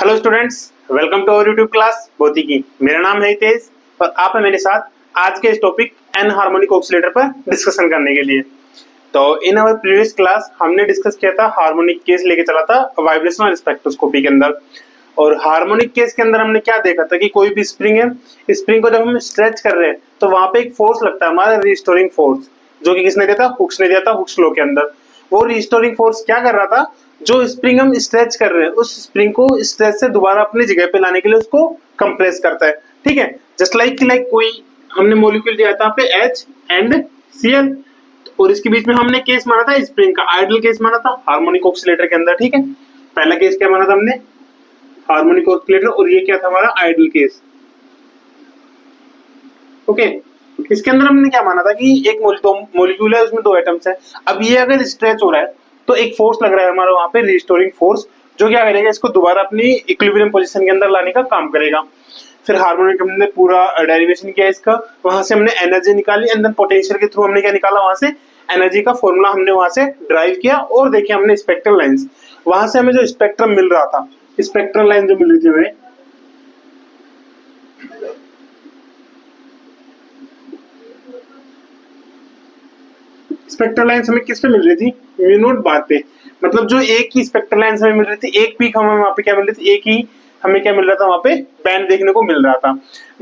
Hello students, welcome to our YouTube class भौतिकी। मेरा नाम है हितेश और आप है मेरे साथ आज के इस टॉपिक एन हार्मोनिक ऑक्सीलेटर पर डिस्कशन करने के लिए। तो इन आवर प्रीवियस क्लास हमने डिस्कस किया था हार्मोनिक केस, लेके चला था वाइब्रेशनल स्पेक्ट्रोस्कोपी के अंदर। और हार्मोनिक केस के अंदर हमने क्या देखा था कि कोई भी स्प्रिंग है, स्प्रिंग को जब हम स्ट्रेच कर रहे हैं तो वहां पे एक फोर्स लगता है, हमारा रिस्टोरिंग फोर्स, जो कि किसने दिया था? हुक्स ने दिया था, हुक्स लॉ के अंदर। वो रिस्टोरिंग फोर्स क्या कर रहा था? जो स्प्रिंग हम स्ट्रेच कर रहे हैं उस स्प्रिंग को स्ट्रेच से दोबारा अपनी जगह पे लाने के लिए उसको कंप्रेस करता है। ठीक है, जस्ट लाइक कोई हमने मॉलिक्यूल दिया था पे H एंड Cl, और इसके बीच में हमने केस माना था स्प्रिंग का, आइडियल केस माना था हार्मोनिक ऑक्सीलेटर के अंदर। ठीक है, पहला केस क्या माना था हमने? हार्मोनिक ऑक्सीलेटर, और ये क्या था हमारा? Ideal case. ओके, इसके अंदर हमने क्या माना था कि एक मॉलिक्यूल है, उसमें दो एटम्स है। अब ये अगर स्ट्रेच हो रहा है तो एक फोर्स लग रहा है हमारा वहां पे, रिस्टोरिंग फोर्स, जो क्या करेगा? इसको दोबारा अपनी इक्विलिब्रियम पोजीशन के अंदर लाने का काम करेगा। फिर हार्मोनिक हमने पूरा डेरिवेशन किया इसका, वहां से हमने एनर्जी निकाली एंड देन पोटेंशियल के थ्रू हमने क्या निकाला? वहां से एनर्जी का फॉर्मूला हमने वहां से ड्राइव किया। और देखिए हमने स्पेक्ट्रल लाइंस, वहां से हमें जो स्पेक्ट्रम मिल रहा था, स्पेक्ट्रल लाइन जो मिल रही थी हमें, स्पेक्ट्रल लाइंस हमें किस पे मिल रही थी? म्यू नॉट बार पे। मतलब जो एक ही स्पेक्ट्रल लाइंस हमें मिल रही थी, एक पीक हमें वहां पे क्या मिल रही थी? एक ही हमें क्या मिल रहा था? वहां पे बैंड देखने को मिल रहा था।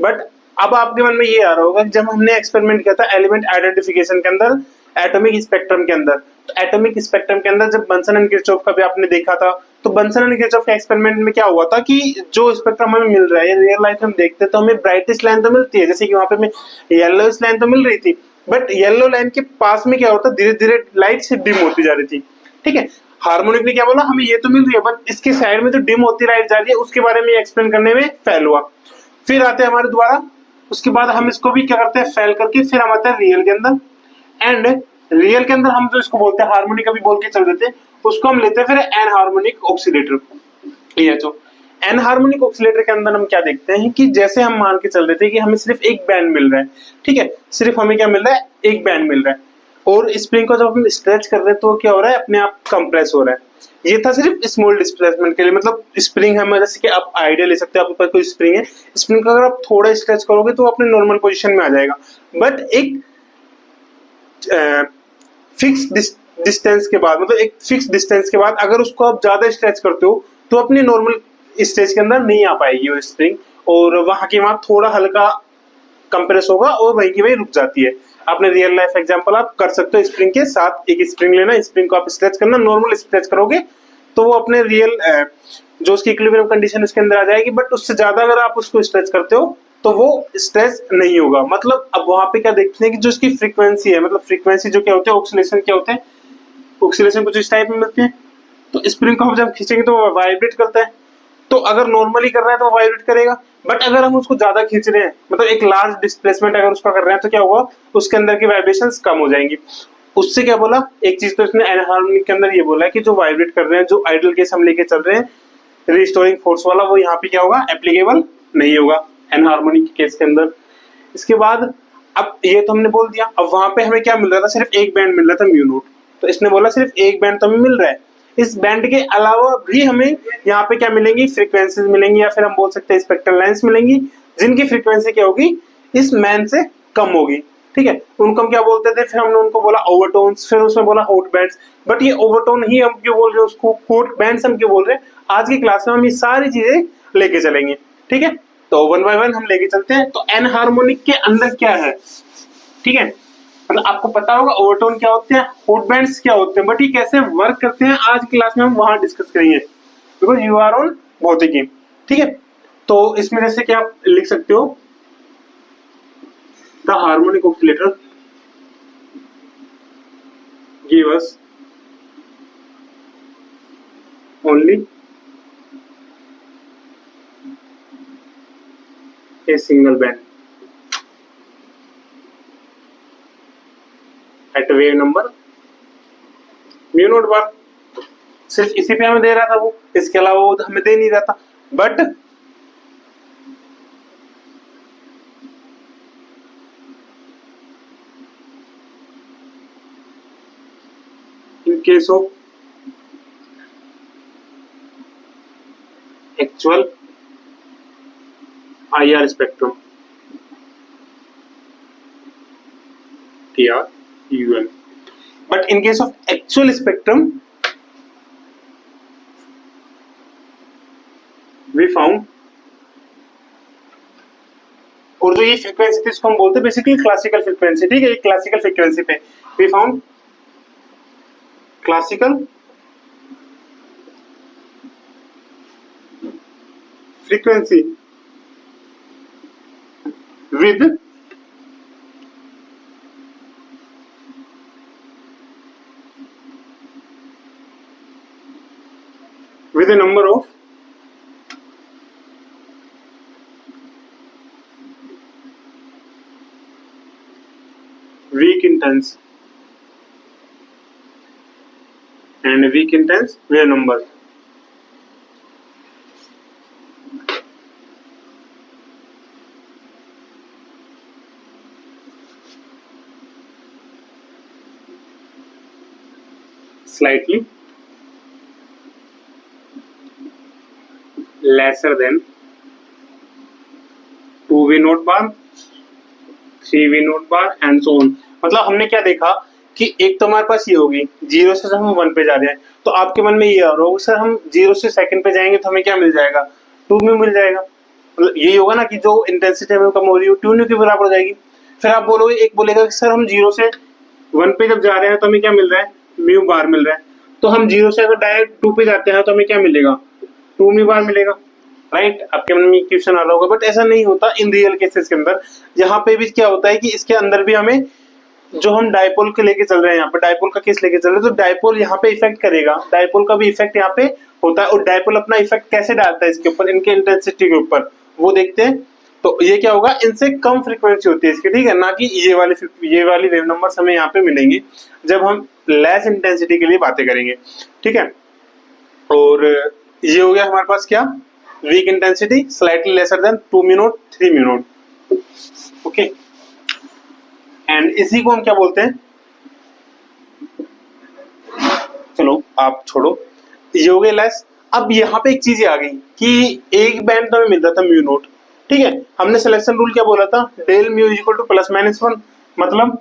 बट अब आपके मन में ये आ रहा होगा कि जब हमने एक्सपेरिमेंट किया था एलिमेंट आइडेंटिफिकेशन के अंदर, एटॉमिक स्पेक्ट्रम के अंदर, तो एटॉमिक स्पेक्ट्रम के अंदर जब बंसन एंड किरचॉफ का भी आपने देखा था, तो बंसन एंड किरचॉफ के एक्सपेरिमेंट में क्या हुआ था कि जो स्पेक्ट्रम हमें मिल रहा है रियल लाइफ में हम देखते हैं तो हमें ब्राइटेस्ट लाइन तो मिलती है, जैसे कि वहां पे हमें येलोइश लाइन तो मिल रही थी, बट येलो लाइन के पास में क्या होता, धीरे धीरे लाइट से डिम होती जा रही थी। ठीक है, हार्मोनिक ने क्या बोला? हमें ये तो मिल रही है बट इसके साइड में जो डिम होती लाइट जा रही है उसके बारे में एक्सप्लेन करने में फेल हुआ। फिर आते हैं हमारे दोबारा, उसके बाद हम इसको भी क्या करते हैं? फेल करके फिर हम आते हैं रियल के अंदर। एंड रियल के अंदर हम जो इसको बोलते हैं हार्मोनिक, अभी बोल के चल देते हैं, उसको हम लेते हैं फिर एन हार्मोनिक ऑक्सीलेटर। ये जो एन हार्मोनिक ऑक्सीलेटर के अंदर हम क्या देखते हैं कि जैसे हम मान के चल रहे थे कि हमें सिर्फ एक बैंड मिल रहा है। ठीक है, सिर्फ हमें क्या मिल रहा है? एक बैंड मिल रहा है। और स्प्रिंग को जब हम स्ट्रेच कर रहे हैं तो क्या हो रहा है? अपने आप कंप्रेस हो रहा है। ये था सिर्फ स्मॉल डिस्प्लेसमेंट के लिए, मतलब स्प्रिंग हमें, जैसे कि आप आइडिया ले सकते हो, आपके पास कोई स्प्रिंग है, स्प्रिंग को अगर आप थोड़ा स्ट्रेच करोगे तो अपने नॉर्मल पोजीशन में आ जाएगा। बट एक फिक्स डिस्टेंस के बाद, मतलब एक फिक्स डिस्टेंस के बाद अगर उसको आप ज्यादा स्ट्रेच करते हो तो अपनी नॉर्मल स्टेज के अंदर नहीं आ पाएगी वो स्प्रिंग, और वहां की वहां थोड़ा हल्का कंप्रेस होगा और वहीं की वहीं रुक जाती है। आपने रियल लाइफ एग्जांपल आप कर सकते हो स्प्रिंग के साथ। एक स्प्रिंग लेना, स्प्रिंग को आप स्ट्रेच करना, नॉर्मल स्ट्रेच करोगे तो वो अपने रियल जो उसकी इक्विलिब्रियम कंडीशन उसके अंदर आ जाएगी। बट उससे ज्यादा अगर आप उसको स्ट्रेच करते हो तो वो स्ट्रेच नहीं होगा। मतलब अब वहां पे क्या देखते हैं कि जो इसकी फ्रीक्वेंसी है, मतलब फ्रीक्वेंसी जो क्या होते हैं, ऑक्सीलेशन क्या होते हैं, ऑक्सीलेशन कुछ इस टाइप में मिलते हैं। तो स्प्रिंग को हम जब खींचेंगे तो वाइब्रेट करता है, तो अगर नॉर्मली कर रहा है तो वाइब्रेट करेगा। बट अगर हम उसको ज्यादा खींच रहे हैं, मतलब एक लार्ज डिस्प्लेसमेंट अगर उसका कर रहे हैं, तो क्या होगा? उसके अंदर की वाइब्रेशंस कम हो जाएंगी। उससे क्या बोला? एक चीज तो इसने एनहार्मोनिक के अंदर ये बोला है कि जो वाइब्रेट कर रहे हैं, जो आइडियल केस हम लेके चल रहे हैं रिस्टोरिंग फोर्स वाला, वो यहाँ पे क्या होगा? एप्लीकेबल नहीं होगा एनहार्मोनिक के केस के अंदर। इसके बाद अब ये तो हमने बोल दिया। अब वहां पे हमें क्या मिल रहा था? सिर्फ एक बैंड मिल रहा था, म्यू नॉट। तो इसने बोला सिर्फ एक बैंड तो हमें मिल रहा है, इस बैंड के अलावा भी हमें यहाँ पे क्या मिलेंगी? फ्रीक्वेंसीज मिलेंगी, या फिर हम बोल सकते हैं स्पेक्ट्रल लाइंस मिलेंगी, जिनकी फ्रीक्वेंसी क्या होगी? इस मैन से कम होगी। ठीक है, उनको हम क्या बोलते थे? फिर हमने उनको बोला ओवरटोन्स, फिर उसमें बोला हॉट बैंड्स। बट ये ओवरटोन ही हम क्यों बोल रहे हैं, उसको हॉट बैंड्स हम क्यों बोल रहे हैं? आज की क्लास में हम ये सारी चीजें लेके चलेंगे। ठीक है, तो वन बाय वन हम लेके चलते हैं। तो एन हार्मोनिक के अंदर क्या है? ठीक है, मतलब आपको पता होगा ओवरटोन क्या होते हैं, हॉट बैंड्स क्या होते हैं, बट ये कैसे वर्क करते हैं आज क्लास में हम वहां डिस्कस करेंगे, बिकॉज यू आर ऑन भौतिकी। ठीक है, तो इसमें जैसे कि आप लिख सकते हो the harmonic oscillator give us only a single band at wave number mu nought bar. सिर्फ इसी पे हमें दे रहा था वो, इसके अलावा वो हमें दे नहीं रहा था। But in case of actual IR spectrum, TRUM. But in case of actual spectrum, we found, और जो ये फ्रीक्वेंसी थी इसको हम बोलते हैं बेसिकली क्लासिकल फ्रीक्वेंसी, ठीक है। क्लासिकल फ्रीक्वेंसी पे we found classical frequency with a number of weak intense and weak intense wave numbers. Slightly lesser than 2V note bar, 3V note bar and so on. मतलब हमने क्या देखा कि एक तो हमारे पास ये होगी 0 से हम 1 पे जा रहे हैं, तो आपके मन में ये आ रहा होगा सर हम 0 से सेकंड पे जाएंगे तो हमें क्या मिल जाएगा, 2 में मिल जाएगा। मतलब यही होगा ना कि जो इंटेंसिटी हमें कम हो रही है 2 के बराबर हो जाएगी। फिर आप बोलोगे, एक बोलेगा कि सर हम 0 से 1 पे जब जा रहे हैं तो हमें क्या मिल रहा है, म्यू बार मिल रहा है। तो हम 0 से अगर डायरेक्ट 2 पे जाते हैं तो हमें क्या मिलेगा, 2 म्यू बार मिलेगा, राइट। आपके मन में क्वेश्चन आ रहा होगा, बट ऐसा नहीं होता इन रियल केसेस के अंदर। यहाँ पे भी क्या होता है कि इसके अंदर भी हमें, जो हम डायपोल के लेके चल रहे हैं, यहाँ पे डायपोल का केस लेके चल रहे हैं, तो डायपोल यहाँ पे इफेक्ट करेगा, डायपोल का भी इफेक्ट यहाँ पे होता है। और डायपोल अपना इफेक्ट कैसे डालता है इसके ऊपर, इनके इंटेंसिटी के ऊपर, वो देखते हैं। तो ये क्या होगा, इनसे कम फ्रीक्वेंसी होती है इसकी, ठीक है, ना कि ये वाली वेव नंबर्स हमें यहाँ पे मिलेंगी जब हम लेस इंटेंसिटी के लिए बातें करेंगे, ठीक है। और ये हो गया हमारे पास क्या, weak intensity slightly lesser than 2 mu nought 3 mu nought, okay. And इसी को हम क्या बोलते हैं, चलो आप छोड़ो, ये हो गया लेस। अब यहाँ पे एक चीज आ गई कि एक बैंड तो हमें मिल रहा था म्यू नॉट, ठीक है। हमने सिलेक्शन रूल क्या बोला था, del mu is equal to ±1, मतलब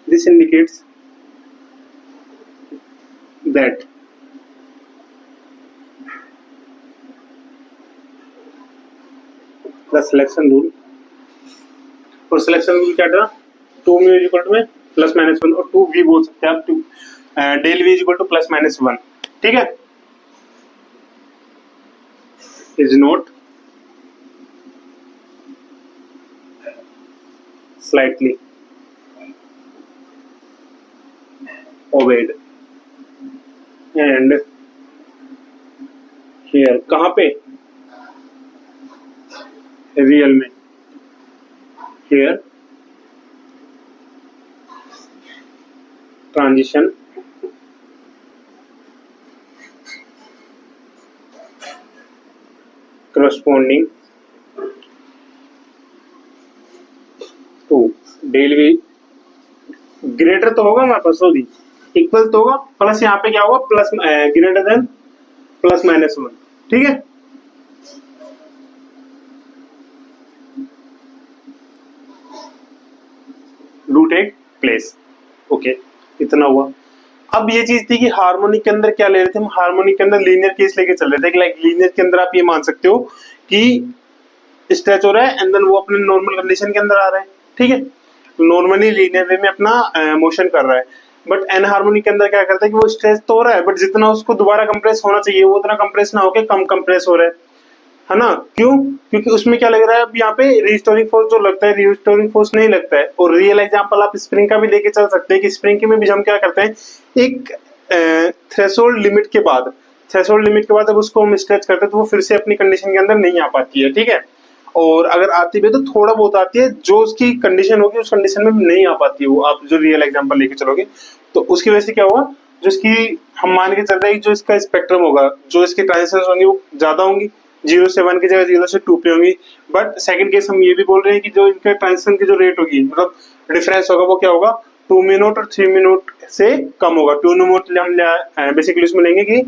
this indicates that the selection rule, और सिलेक्शन रूल क्या था, 2 म्यू इज इक्वल टू में ±1 और 2 वी बोल सकते हैं आप, 2 del v is equal to ±1, ठीक है, is not slightly obeyed and here, कहां पे, रियल में, here transition corresponding to del v greater तो होगा हमारे पास, सॉरी इक्वल तो होगा, प्लस यहाँ पे क्या होगा, प्लस ग्रेटर देन ±1, ठीक है। डू टेक प्लेस, ओके, इतना हुआ। अब ये चीज थी कि हार्मोनिक के अंदर क्या ले रहे थे हम, हार्मोनिक के अंदर लीनियर केस लेके चल रहे थे। लाइक लीनियर के अंदर आप ये मान सकते हो कि स्ट्रेच हो रहा है एंड देन वो अपने नॉर्मल कंडीशन के अंदर आ रहा है, ठीक है, नॉर्मली लीनियर वे में अपना मोशन कर रहा है। बट एन हार्मोनिक के अंदर क्या करता है कि वो स्ट्रेच तो हो रहा है, बट जितना उसको दोबारा कंप्रेस होना चाहिए वो उतना कंप्रेस ना होके कम कंप्रेस हो रहा है ना। क्यों, क्योंकि उसमें क्या लग रहा है, अब यहाँ पे रिस्टोरिंग फोर्स जो लगता है, रिस्टोरिंग फोर्स नहीं लगता है। और रियल एग्जांपल आप स्प्रिंग का भी लेके चल सकते हैं कि स्प्रिंग में भी हम क्या करते हैं, एक थ्रेशोल्ड लिमिट के बाद, जब उसको हम स्ट्रेच करते हैं तो वो फिर से अपनी कंडीशन के अंदर नहीं आ पाती है, ठीक है। और अगर आती भी तो थोड़ा बहुत आती है, जो उसकी कंडीशन होगी उस कंडीशन में नहीं आ पाती है वो, आप जो रियल एग्जांपल लेके चलोगे तो उसकी वजह से क्या होगा, जो इसकी हम मान के चल रहे हैं जो इसका स्पेक्ट्रम होगा, जो इसके ट्रांजिशंस होंगी वो ज्यादा होंगी, 0 से 1 की जगह 0 से 2 पे होंगी। बट सेकंड केस हम ये भी बोल रहे हैं कि जो इनके ट्रांजिशन की जो रेट होगी, मतलब डिफरेंस होगा, वो क्या होगा, 2 मिनट और 3 मिनट से कम होगा। 2 मिनट हम बेसिकली उसमें लेंगे कि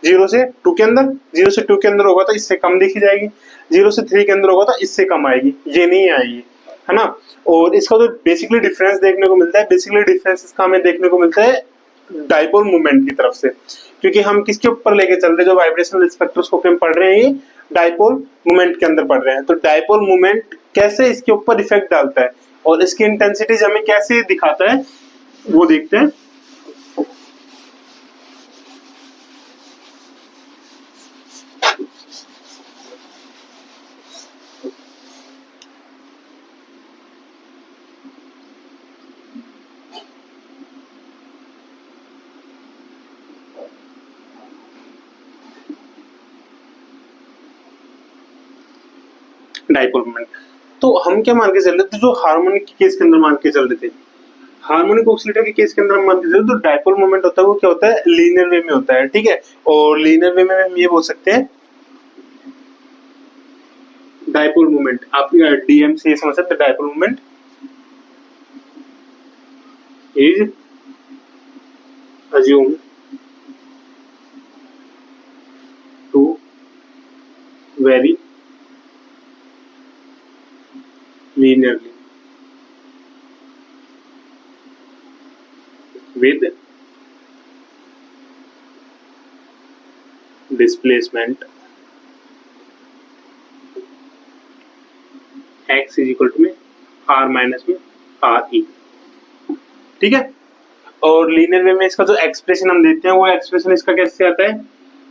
0 से 2 के अंदर, 0 से 2 के अंदर होगा तो इससे कम देखी जाएगी, 0 से 3 के अंदर होगा तो इससे कम आएगी, ये नहीं आएगी, है ना। और इसका जो बेसिकली डिफरेंस देखने को मिलता है, बेसिकली डिफरेंस इसका हमें देखने को मिलता है डाइपोल मोमेंट की तरफ से, क्योंकि हम किसके ऊपर लेके चल रहे हैं, जो वाइब्रेशनल स्पेक्ट्रोस्कोपी हम पढ़ रहे हैं ये डाइपोल मोमेंट के अंदर पढ़ रहे हैं। तो डाइपोल मोमेंट कैसे इसके ऊपर इफेक्ट डालता है और इसकी इंटेंसिटीज हमें कैसे दिखाता है वो देखते हैं। डाइपोल मोमेंट तो हम क्या मान के चल रहे थे, जो हार्मोनिक के केस के अंदर मान के चल रहे थे, हार्मोनिक ऑसिलेटर के केस के अंदर हम मान के चल रहे थे, तो डाइपोल मोमेंट होता है वो क्या होता है, लीनियर वे में होता है, ठीक है। और लीनियर वे में हम ये बोल सकते हैं डाइपोल मोमेंट, आप डीएम से ये समझ सकते हैं, dipole moment is assumed to vary linearly with displacement x is equal to में r माइनस में r e, ठीक है। और लीनियर वे में इसका जो एक्सप्रेशन हम देते हैं वो एक्सप्रेशन इसका कैसे आता है,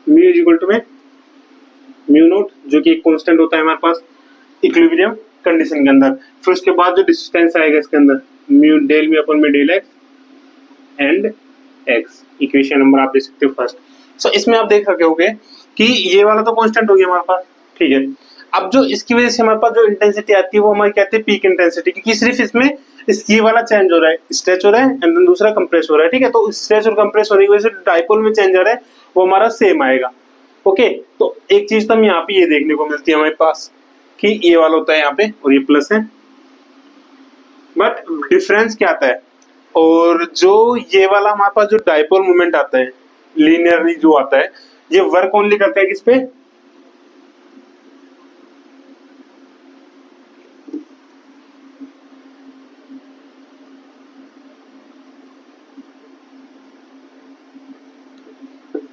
म्यू इज इक्वल टू में म्यू नोट, जो कि एक कांस्टेंट होता है हमारे पास इक्विलिब्रियम कंडीशन के अंदर, फिर उसके बाद जो डिस्टेंस आएगा इसके अंदर म्यू डेल म्यू अपन में del x and x, equation number आप देख सकते हो फर्स्ट। सो इसमें आप देख सके होगे कि ये वाला तो कांस्टेंट हो गया हमारे पास, ठीक है। अब जो इसकी वजह से हमारे पास जो इंटेंसिटी आती है वो हमारी कहते हैं पीक इंटेंसिटी, क्योंकि सिर्फ इसमें ये वाला चेंज हो रहा है, स्ट्रेच हो रहा है एंड देन दूसरा कंप्रेस हो रहा है, ठीक है। तो स्ट्रेच और कंप्रेस होने की वजह से डाइपोल में चेंज आ रहा है वो हमारा सेम आएगा, ओके। तो एक चीज तो हम यहाँ पे ये देखने को मिलती है हमारे पास कि ये वाला होता है यहाँ पे और ये प्लस है, बट डिफरेंस क्या आता है, और जो ये वाला हमारे पास जो डाइपोल मोमेंट आता है लीनियरली जो आता है, ये वर्क ओनली करता है किस पे,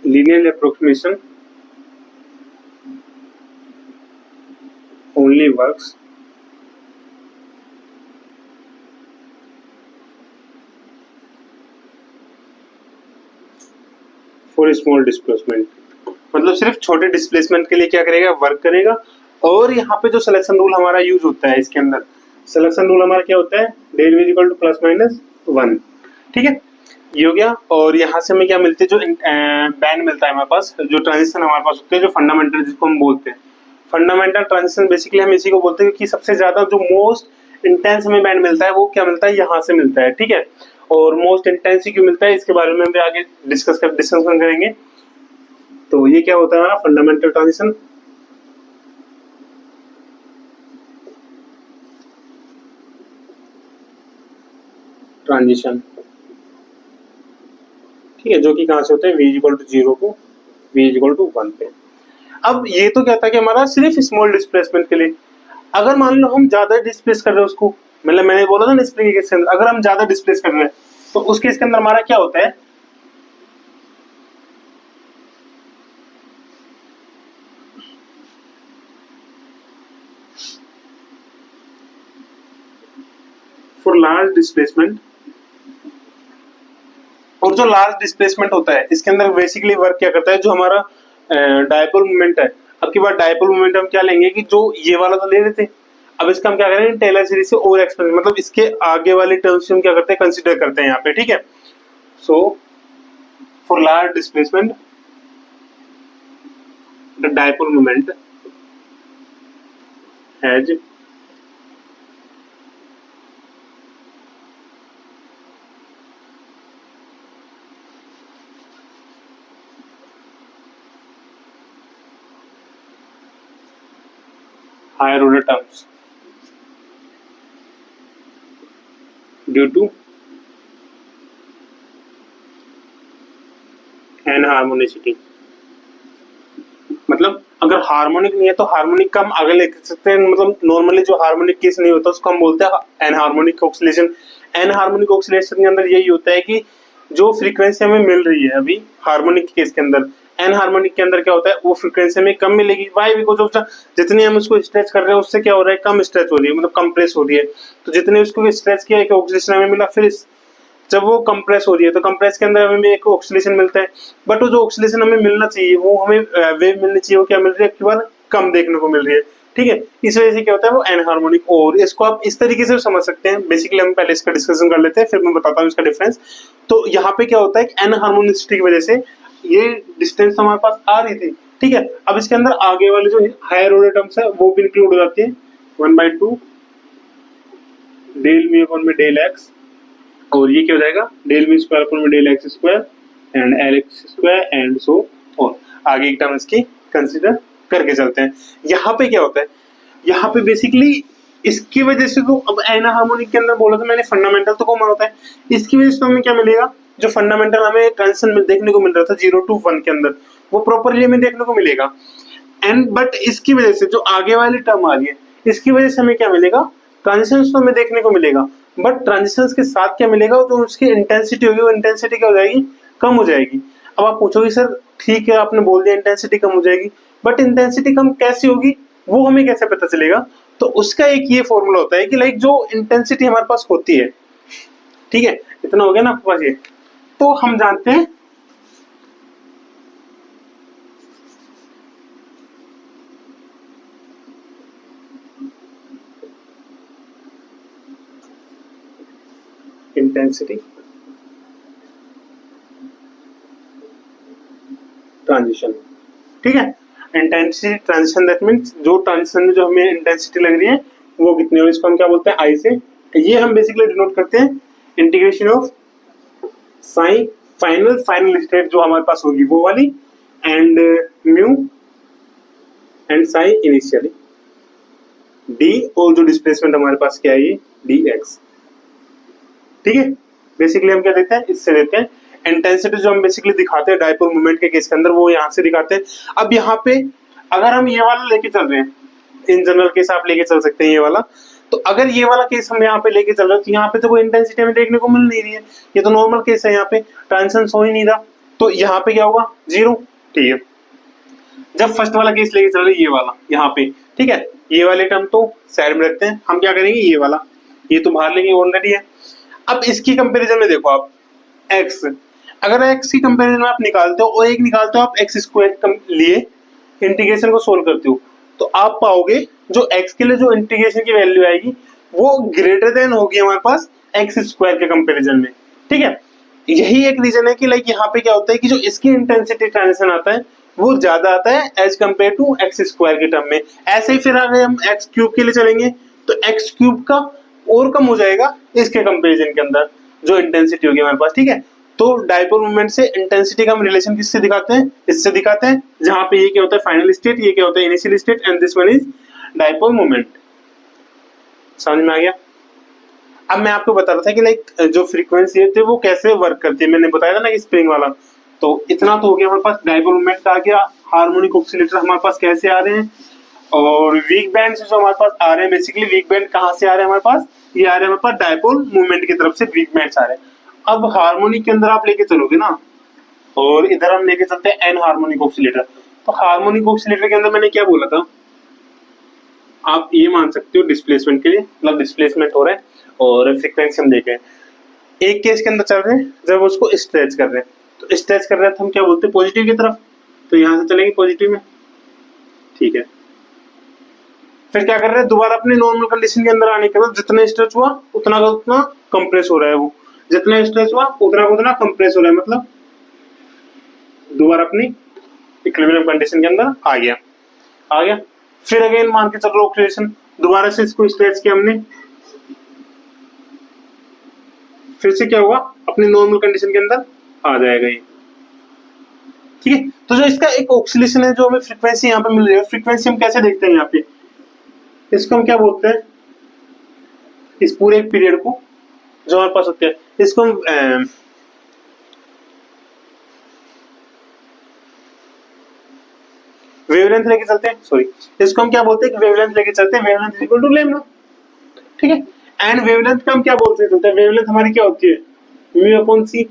linear approximation only works for small displacement, मतलब सिर्फ छोटे डिस्प्लेसमेंट के लिए क्या करेगा, वर्क करेगा। और यहाँ पे जो सिलेक्शन रूल हमारा यूज होता है इसके अंदर, सिलेक्शन रूल हमारा क्या होता है, del v equal to plus minus 1, ठीक है, ये हो गया। और यहाँ से हमें क्या मिलते हैं, जो बैंड मिलता है हमारे पास, जो ट्रांजिशन हमारे पास होते हैं, जो फंडामेंटल जिसको हम बोलते हैं, फंडामेंटल ट्रांजिशन बेसिकली हम इसी को बोलते हैं, क्योंकि सबसे ज्यादा जो मोस्ट इंटेंस हमें बैंड मिलता है वो क्या मिलता है, यहाँ से मिलता है, ठीक है। और मोस्ट इंटेंस क्यों मिलता है इसके बारे में हम आगे डिस्कशन करेंगे। तो ये क्या होता है हमारा फंडामेंटल ट्रांजिशन, ठीक है, जो कि कहां से होता है, v इक्वल टू 0 को v इक्वल टू 1 पे। अब ये तो क्या था कि हमारा सिर्फ स्मॉल डिस्प्लेसमेंट के लिए, अगर मान लो हम ज्यादा डिस्प्लेस कर रहे हैं उसको, मतलब मैंने बोला था ना स्प्रिंग केस के अंदर अगर हम ज्यादा डिस्प्लेस कर रहे हैं तो उस केस के अंदर हमारा क्या होता है, फॉर लार्ज डिस्प्लेसमेंट, और जो लार्ज डिस्प्लेसमेंट होता है इसके अंदर बेसिकली वर्क क्या करता है, जो हमारा डायपोल मोमेंट है, अब की बार डायपोल मोमेंट हम क्या लेंगे कि जो ये वाला तो ले लेते, अब इसका हम क्या करेंगे टेलर सीरीज से और एक्सपेंड, मतलब इसके आगे वाले टर्म्स हम क्या करते हैं कंसीडर करते हैं यहाँ पे, ठीक है। So for large displacement the dipole moment has higher order terms due to एनहार्मोनिसिटी। मतलब अगर हार्मोनिक नहीं है तो हार्मोनिक का हम आगे ले सकते हैं, मतलब नॉर्मली जो हार्मोनिक केस नहीं होता उसको हम बोलते हैं एनहार्मोनिक ऑक्सीलेशन। एनहार्मोनिक ऑक्सीलेशन के अंदर यही होता है कि जो फ्रीक्वेंसी हमें मिल रही है अभी हार्मोनिक केस के अंदर, एनहार्मोनिक के अंदर क्या होता है वो फ्रीक्वेंसी हमें कम मिलेगी। वाई बिकॉज ऑफ जितनी हम उसको स्ट्रेच कर रहे हैं उससे क्या हो रहा है, कम स्ट्रेच हो रही है, मतलब कंप्रेस हो रही है। तो जितने उसको स्ट्रेच किया एक ऑक्सीलेशन हमें मिला, फिर जब वो कंप्रेस हो रही है तो कंप्रेस के अंदर हमें एक ऑक्सीलेशन मिलता है। बट वो जो ऑक्सीलेशन हमें मिलना चाहिए वो हमें वेव मिलनी चाहिए, वो क्या मिल रही है, केवल कम देखने को मिल रही है। ठीक है, इस वजह से क्या होता है वो एनहार्मोनिक। और इसको आप इस तरीके से समझ सकते हैं, बेसिकली हम पहले इसका डिस्कशन कर लेते हैं फिर मैं बताता हूँ इसका डिफरेंस। तो यहाँ पे क्या होता है एनहार्मोनिसिटी की वजह से ये डिस्टेंस हमारे पास आ रही थी। ठीक है, अब इसके अंदर आगे वाले जो हायर ऑर्डर टर्म्स है वो भी इंक्लूड हो जाती है, 1/2 डेल मी अपॉन में डेल एक्स, और ये क्या हो जाएगा डेल मी स्क्वायर अपॉन में del x square and L x square and so on. आगे एक टर्म इसकी कंसीडर करके चलते हैं। यहाँ पे क्या होता है, यहाँ पे बेसिकली इसकी वजह से तो अब एनहार्मोनिक के अंदर बोला था मैंने फंडामेंटल तो कॉमन होता है, इसकी वजह से तो हमें क्या मिलेगा, जो फंडामेंटल हमें ट्रांजिशन में देखने को मिल रहा था 0 to 1 के अंदर वो प्रॉपरली हमें देखने को मिलेगा। एंड बट इसकी वजह से जो आगे वाली टर्म आ रही है इसकी वजह से हमें क्या मिलेगा, ट्रांजिशन तो हमें देखने को मिलेगा, बट ट्रांजिशन के साथ क्या मिलेगा, जो उसकी इंटेंसिटी होगी वो इंटेंसिटी क्या हो जाएगी, कम हो जाएगी। अब आप पूछोगे सर ठीक है आपने बोल दिया इंटेंसिटी कम हो जाएगी, बट इंटेंसिटी कम कैसे होगी वो हमें कैसे पता चलेगा। तो उसका एक ये फॉर्मूला होता है कि लाइक जो इंटेंसिटी हमारे पास होती है, ठीक है इतना हो गया ना आपके पास ये, तो हम जानते हैं इंटेंसिटी ट्रांजिशन। ठीक है, इंटेंसिटी ट्रांजिशन दैट मींस जो ट्रांजिशन में जो हमें इंटेंसिटी लग रही है वो कितनी है, इसको हम क्या बोलते हैं आई से। ये हम बेसिकली डिनोट करते हैं integration of psi final state जो हमारे पास होगी वो वाली, and mu and psi initially d, और जो डिस्प्लेसमेंट हमारे पास क्या है ये डी एक्स। ठीक है, बेसिकली हम क्या देते हैं इससे देते हैं इंटेंसिटी जो हम बेसिकली दिखाते हैं डायपोल मोमेंट के केस के अंदर वो यहाँ से दिखाते हैं। अब यहाँ पे अगर हम ये वाला लेके चल रहे हैं, इन जनरल केस आप लेके चल सकते हैं ये वाला, तो अगर ये वाला केस हम यहाँ पे लेके चल रहे हैं तो यहाँ पे तो कोई इंटेंसिटी हमें देखने को मिल नहीं रही है, ये तो नॉर्मल केस है, यहाँ पे ट्रांजिशन हो ही नहीं रहा, तो यहाँ पे क्या होगा 0। ठीक है, जब फर्स्ट वाला केस लेके चल रहे हैं ये वाला यहाँ पे, ठीक है ये वाले टर्म तो साइड में रखते हैं, हम क्या करेंगे ये वाला ये तो बाहर लेंगे ऑलरेडी है। अब इसकी कंपैरिजन में देखो आप x, अगर x की कंपैरिजन में आप निकालते हो और एक निकालते हो आप x स्क्वायर लिए इंटीग्रेशन को सोल्व करते हो तो आप पाओगे जो x के लिए जो इंटीग्रेशन की वैल्यू आएगी वो ग्रेटर देन होगी हमारे पास x स्क्वायर के कंपैरिजन में। ठीक है, यही एक रीजन है कि लाइक यहाँ पे क्या होता है कि जो इसकी इंटेंसिटी ट्रांजिशन आता है वो ज्यादा आता है as compare to x square के टर्म में। ऐसे ही फिर अगर हम एक्स क्यूब के लिए चलेंगे तो एक्स क्यूब का और कम हो जाएगा इसके कंपैरिजन के अंदर जो इंटेंसिटी होगी हमारे पास। ठीक है, तो डायपोल मोमेंट से इंटेंसिटी का हम रिलेशन किससे दिखाते हैं, इससे दिखाते हैं, जहां पे ये क्या होता है फाइनल स्टेट, ये क्या होता है initial state, and this one is dipole moment. समझ में आ गया। अब मैं आपको बता रहा था कि लाइक जो फ्रीक्वेंसी है वो कैसे वर्क करती है, मैंने बताया था ना कि स्प्रिंग वाला, तो इतना तो हो गया हमारे पास डायपोल मोमेंट का आ गया। हार्मोनिक ऑसिलेटर हमारे पास कैसे आ रहे हैं, और वीक बैंड से जो हमारे पास आ रहे हैं, बेसिकली वीक बैंड कहाँ से आ रहे हैं हमारे पास, ये आ रहे हैं हमारे पास डायपोल मूवमेंट की तरफ से वीक बैंड आ रहे हैं। अब हार्मोनिक के अंदर आप लेके चलोगे ना, और इधर हम लेके चलते हैं एन हार्मोनिक ऑसिलेटर। तो हार्मोनिक ऑसिलेटर के अंदर मैंने क्या बोला था, आप ये मान सकते हो डिस्प्लेसमेंट के लिए, मतलब डिस्प्लेसमेंट हो रहा है और फ्रीक्वेंसी हम देख रहे हैं। एक केस के अंदर चल रहे हैं जब उसको स्ट्रेच कर रहे हैं, तो स्ट्रेच कर रहे हैं तो हम क्या बोलते हैं पॉजिटिव की तरफ, तो यहाँ से चलेंगे पॉजिटिव में। ठीक है, फिर क्या कर रहे हैं दोबारा अपने नॉर्मल कंडीशन के अंदर आने के बाद जितना स्ट्रेच हुआ उतना का उतना कंप्रेस हो रहा है, वो जितना स्ट्रेच हुआ उतना का उतना कंप्रेस हो रहा है, मतलब दोबारा अपनी इक्विलिब्रियम कंडीशन के अंदर आ गया। फिर अगेन मान के चल रहा ऑक्सीडेशन, दोबारा से इसको स्ट्रेच किया हमने, फिर से क्या हुआ अपनी नॉर्मल कंडीशन के अंदर आ जाएगा ये। ठीक है, तो जो इसका एक ऑक्सीलेशन है जो हमें फ्रीक्वेंसी यहाँ पे मिल रही है, फ्रीक्वेंसी हम कैसे देखते हैं यहाँ पे, इसको हम क्या बोलते हैं, इस पूरे एक पीरियड को जो हमारे पास होते हैं इसको हम वेवलेंथ लेके चलते हैं, सॉरी इसको हम क्या बोलते हैं कि वेवलेंथ लेके चलते हैं, wavelength is equal to lambda, ठीक है। एंड वेवलेंथ का हम क्या बोलते हैं, वेवलेंथ हमारी क्या होती है, म्यू अपॉन सी।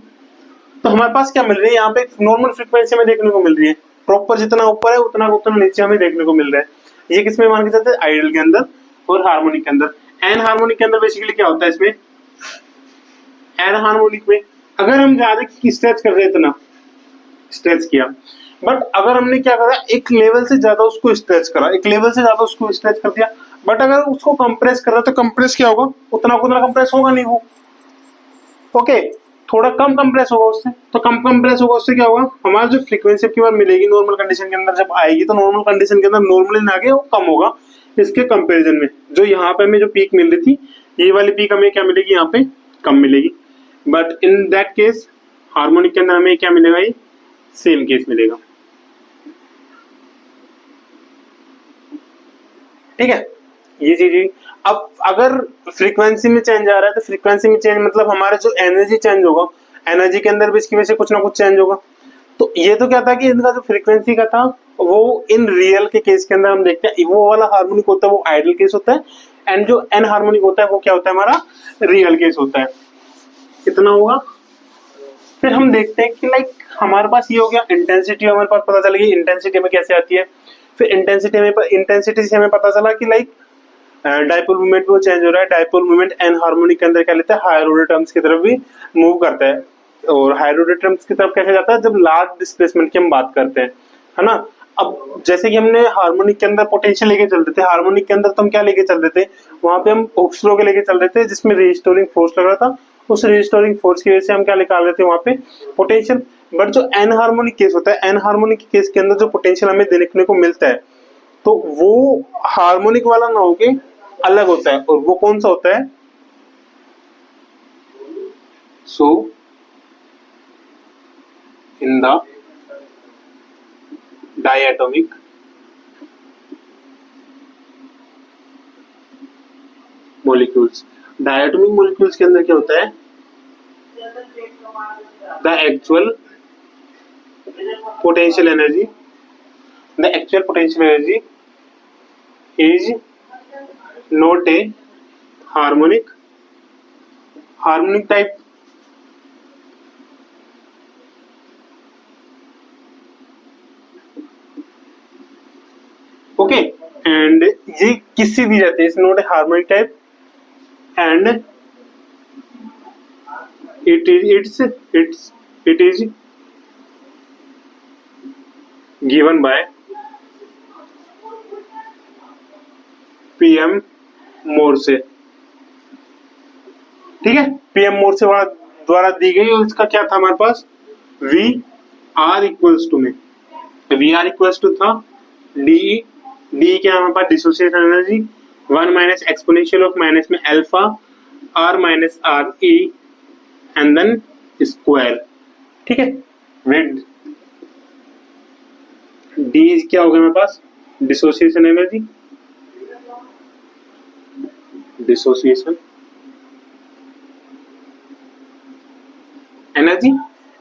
तो हमारे पास क्या मिल रही है यहाँ पे, नॉर्मल फ्रीक्वेंसी में देखने को मिल रही है, प्रॉपर जितना ऊपर है उतना उतना नीचे हमें देखने को मिल रहा है। ये किसमें मान के चलते हैं, आइडियल के अंदर और हार्मोनिक के अंदर। एन हार्मोनिक के अंदर बेसिकली क्या होता है, इसमें एन हार्मोनिक में अगर हम ज्यादा स्ट्रेच कर रहे हैं, इतना स्ट्रेच किया, बट अगर हमने क्या करा, एक लेवल से ज्यादा उसको स्ट्रेच करा, एक लेवल से ज्यादा उसको स्ट्रेच कर दिया, बट अगर उसको कंप्रेस कर रहा तो कंप्रेस क्या होगा, उतना उतना कंप्रेस होगा नहीं वो, ओके थोड़ा कम कंप्रेस होगा उससे। तो कम कंप्रेस होगा उससे क्या होगा, हमारा जो फ्रीक्वेंसी की बार मिलेगी नॉर्मल कंडीशन के अंदर जब आएगी, तो नॉर्मल कंडीशन के अंदर नॉर्मली ना आगे वो कम होगा इसके कंपैरिजन में। जो यहाँ पे हमें जो पीक मिल रही थी, ये वाली पीक हमें क्या मिलेगी, यहाँ पे कम मिलेगी, but in that case harmonic के अंदर हमें क्या मिलेगा, ये सेम केस मिलेगा, ठीक है। ये चीज अब अगर फ्रीक्वेंसी में चेंज आ रहा है, तो फ्रीक्वेंसी में चेंज मतलब हमारा जो एनर्जी चेंज होगा, एनर्जी के अंदर भी इसकी वजह से कुछ ना कुछ चेंज होगा। तो ये तो क्या था कि इनका जो फ्रीक्वेंसी का था वो इन रियल के केस के अंदर हम देखते हैं, वो वाला हार्मोनिक होता है वो आइडियल केस होता है, एंड जो एन हार्मोनिक होता है वो क्या होता है, हमारा रियल केस होता है। कितना होगा, फिर हम देखते हैं कि लाइक हमारे पास ये हो गया, इंटेंसिटी हमारे पास पता चल गई, इंटेंसिटी में कैसे आती है। फिर इंटेंसिटी से हमें पता चला कि लाइक डाइपोल मूवमेंट वो चेंज हो रहा है, डाइपोल मूवमेंट एन हार्मोनिक के अंदर क्या लेता है, हायर ऑर्डर टर्म्स की तरफ भी मूव करता है। और हायर ऑर्डर टर्म्स की तरफ कैसे जाता है, जब लार्ज डिस्प्लेसमेंट की हम बात करते हैं, है ना। अब जैसे कि हमने हार्मोनिक के अंदर पोटेंशियल लेके चल रहे थे, हार्मोनिक के अंदर तो हम क्या लेके चल रहे थे, वहां पे हम हुक्स लॉ के लेके चल रहे थे, जिसमें रिस्टोरिंग फोर्स लग रहा था, उस रिस्टोरिंग फोर्स की वजह से हम क्या निकाल रहे थे वहां पे, पोटेंशियल। बट जो एन हार्मोनिक केस होता है, एन हार्मोनिक केस के अंदर जो पोटेंशियल हमें देखने को मिलता है, तो वो हार्मोनिक वाला ना होके अलग होता है, और वो कौन सा होता है, so in the diatomic molecules, diatomic molecules के अंदर क्या होता है, the actual potential energy, the actual potential energy is not a harmonic type, okay. And ये किससे दी जाती है, it's not a harmonic type, and it is given by PM Morse, ठीक है, PM मोर्से द्वारा दी गई, और इसका क्या था हमारे पास, V R इक्वल्स टू में, V R इक्वल्स टू था डी क्या हमारे पास, dissociation energy 1 minus exponential of minus में alpha R minus R e and then square, ठीक है। विद डी क्या हो गया हमारे पास, डिसोसिएशन एनर्जी,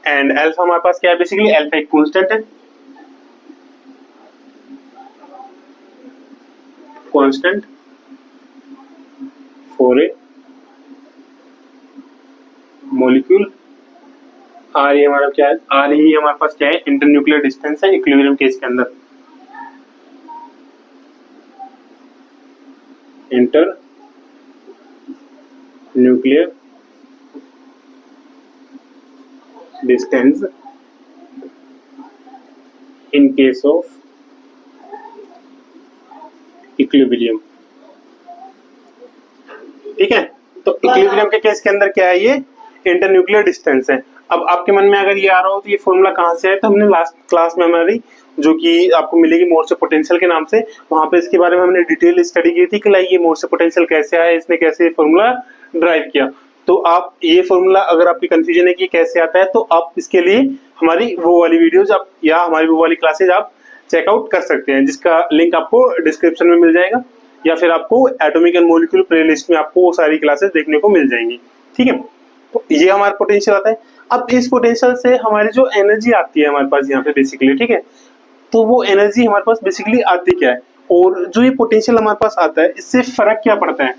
एंड अल्फा हमारे पास क्या है, बेसिकली अल्फा एक कांस्टेंट है, constant for a molecule. R ये हमारा क्या है, आर ही हमारे पास क्या है, इंटरन्यूक्लियर डिस्टेंस है इक्विलिब्रियम केस के अंदर, inter nuclear distance in case of equilibrium, ठीक है। तो इक्विलिब्रियम के केस के अंदर क्या है, ये इंटरन्यूक्लियर डिस्टेंस है। अब आपके मन में अगर ये आ रहा हो तो ये फॉर्मूला कहाँ से है, तो हमने लास्ट क्लास में हमारी जो कि आपको मिलेगी मोर्से पोटेंशियल के नाम से, वहां पे इसके बारे में हमने डिटेल स्टडी की थी कि लाइक ये मोर्से पोटेंशियल कैसे आया, इसने कैसे फॉर्मूला ड्राइव किया। तो आप ये फॉर्मूला अगर आपकी कंफ्यूजन है कि कैसे आता है, तो आप इसके लिए हमारी वो वाली वीडियोज आप या हमारी वो वाली क्लासेज आप चेकआउट कर सकते हैं, जिसका लिंक आपको डिस्क्रिप्शन में मिल जाएगा, या फिर आपको एटॉमिक एंड मॉलिक्यूल प्लेलिस्ट में आपको वो सारी क्लासेस देखने को मिल जाएंगी, ठीक है। तो ये हमारा पोटेंशियल आता है। अब इस पोटेंशियल से हमारी जो एनर्जी आती है हमारे पास यहाँ पे बेसिकली, ठीक है, तो वो एनर्जी हमारे पास बेसिकली आती क्या है, और जो ये पोटेंशियल हमारे पास आता है इससे फर्क क्या पड़ता है।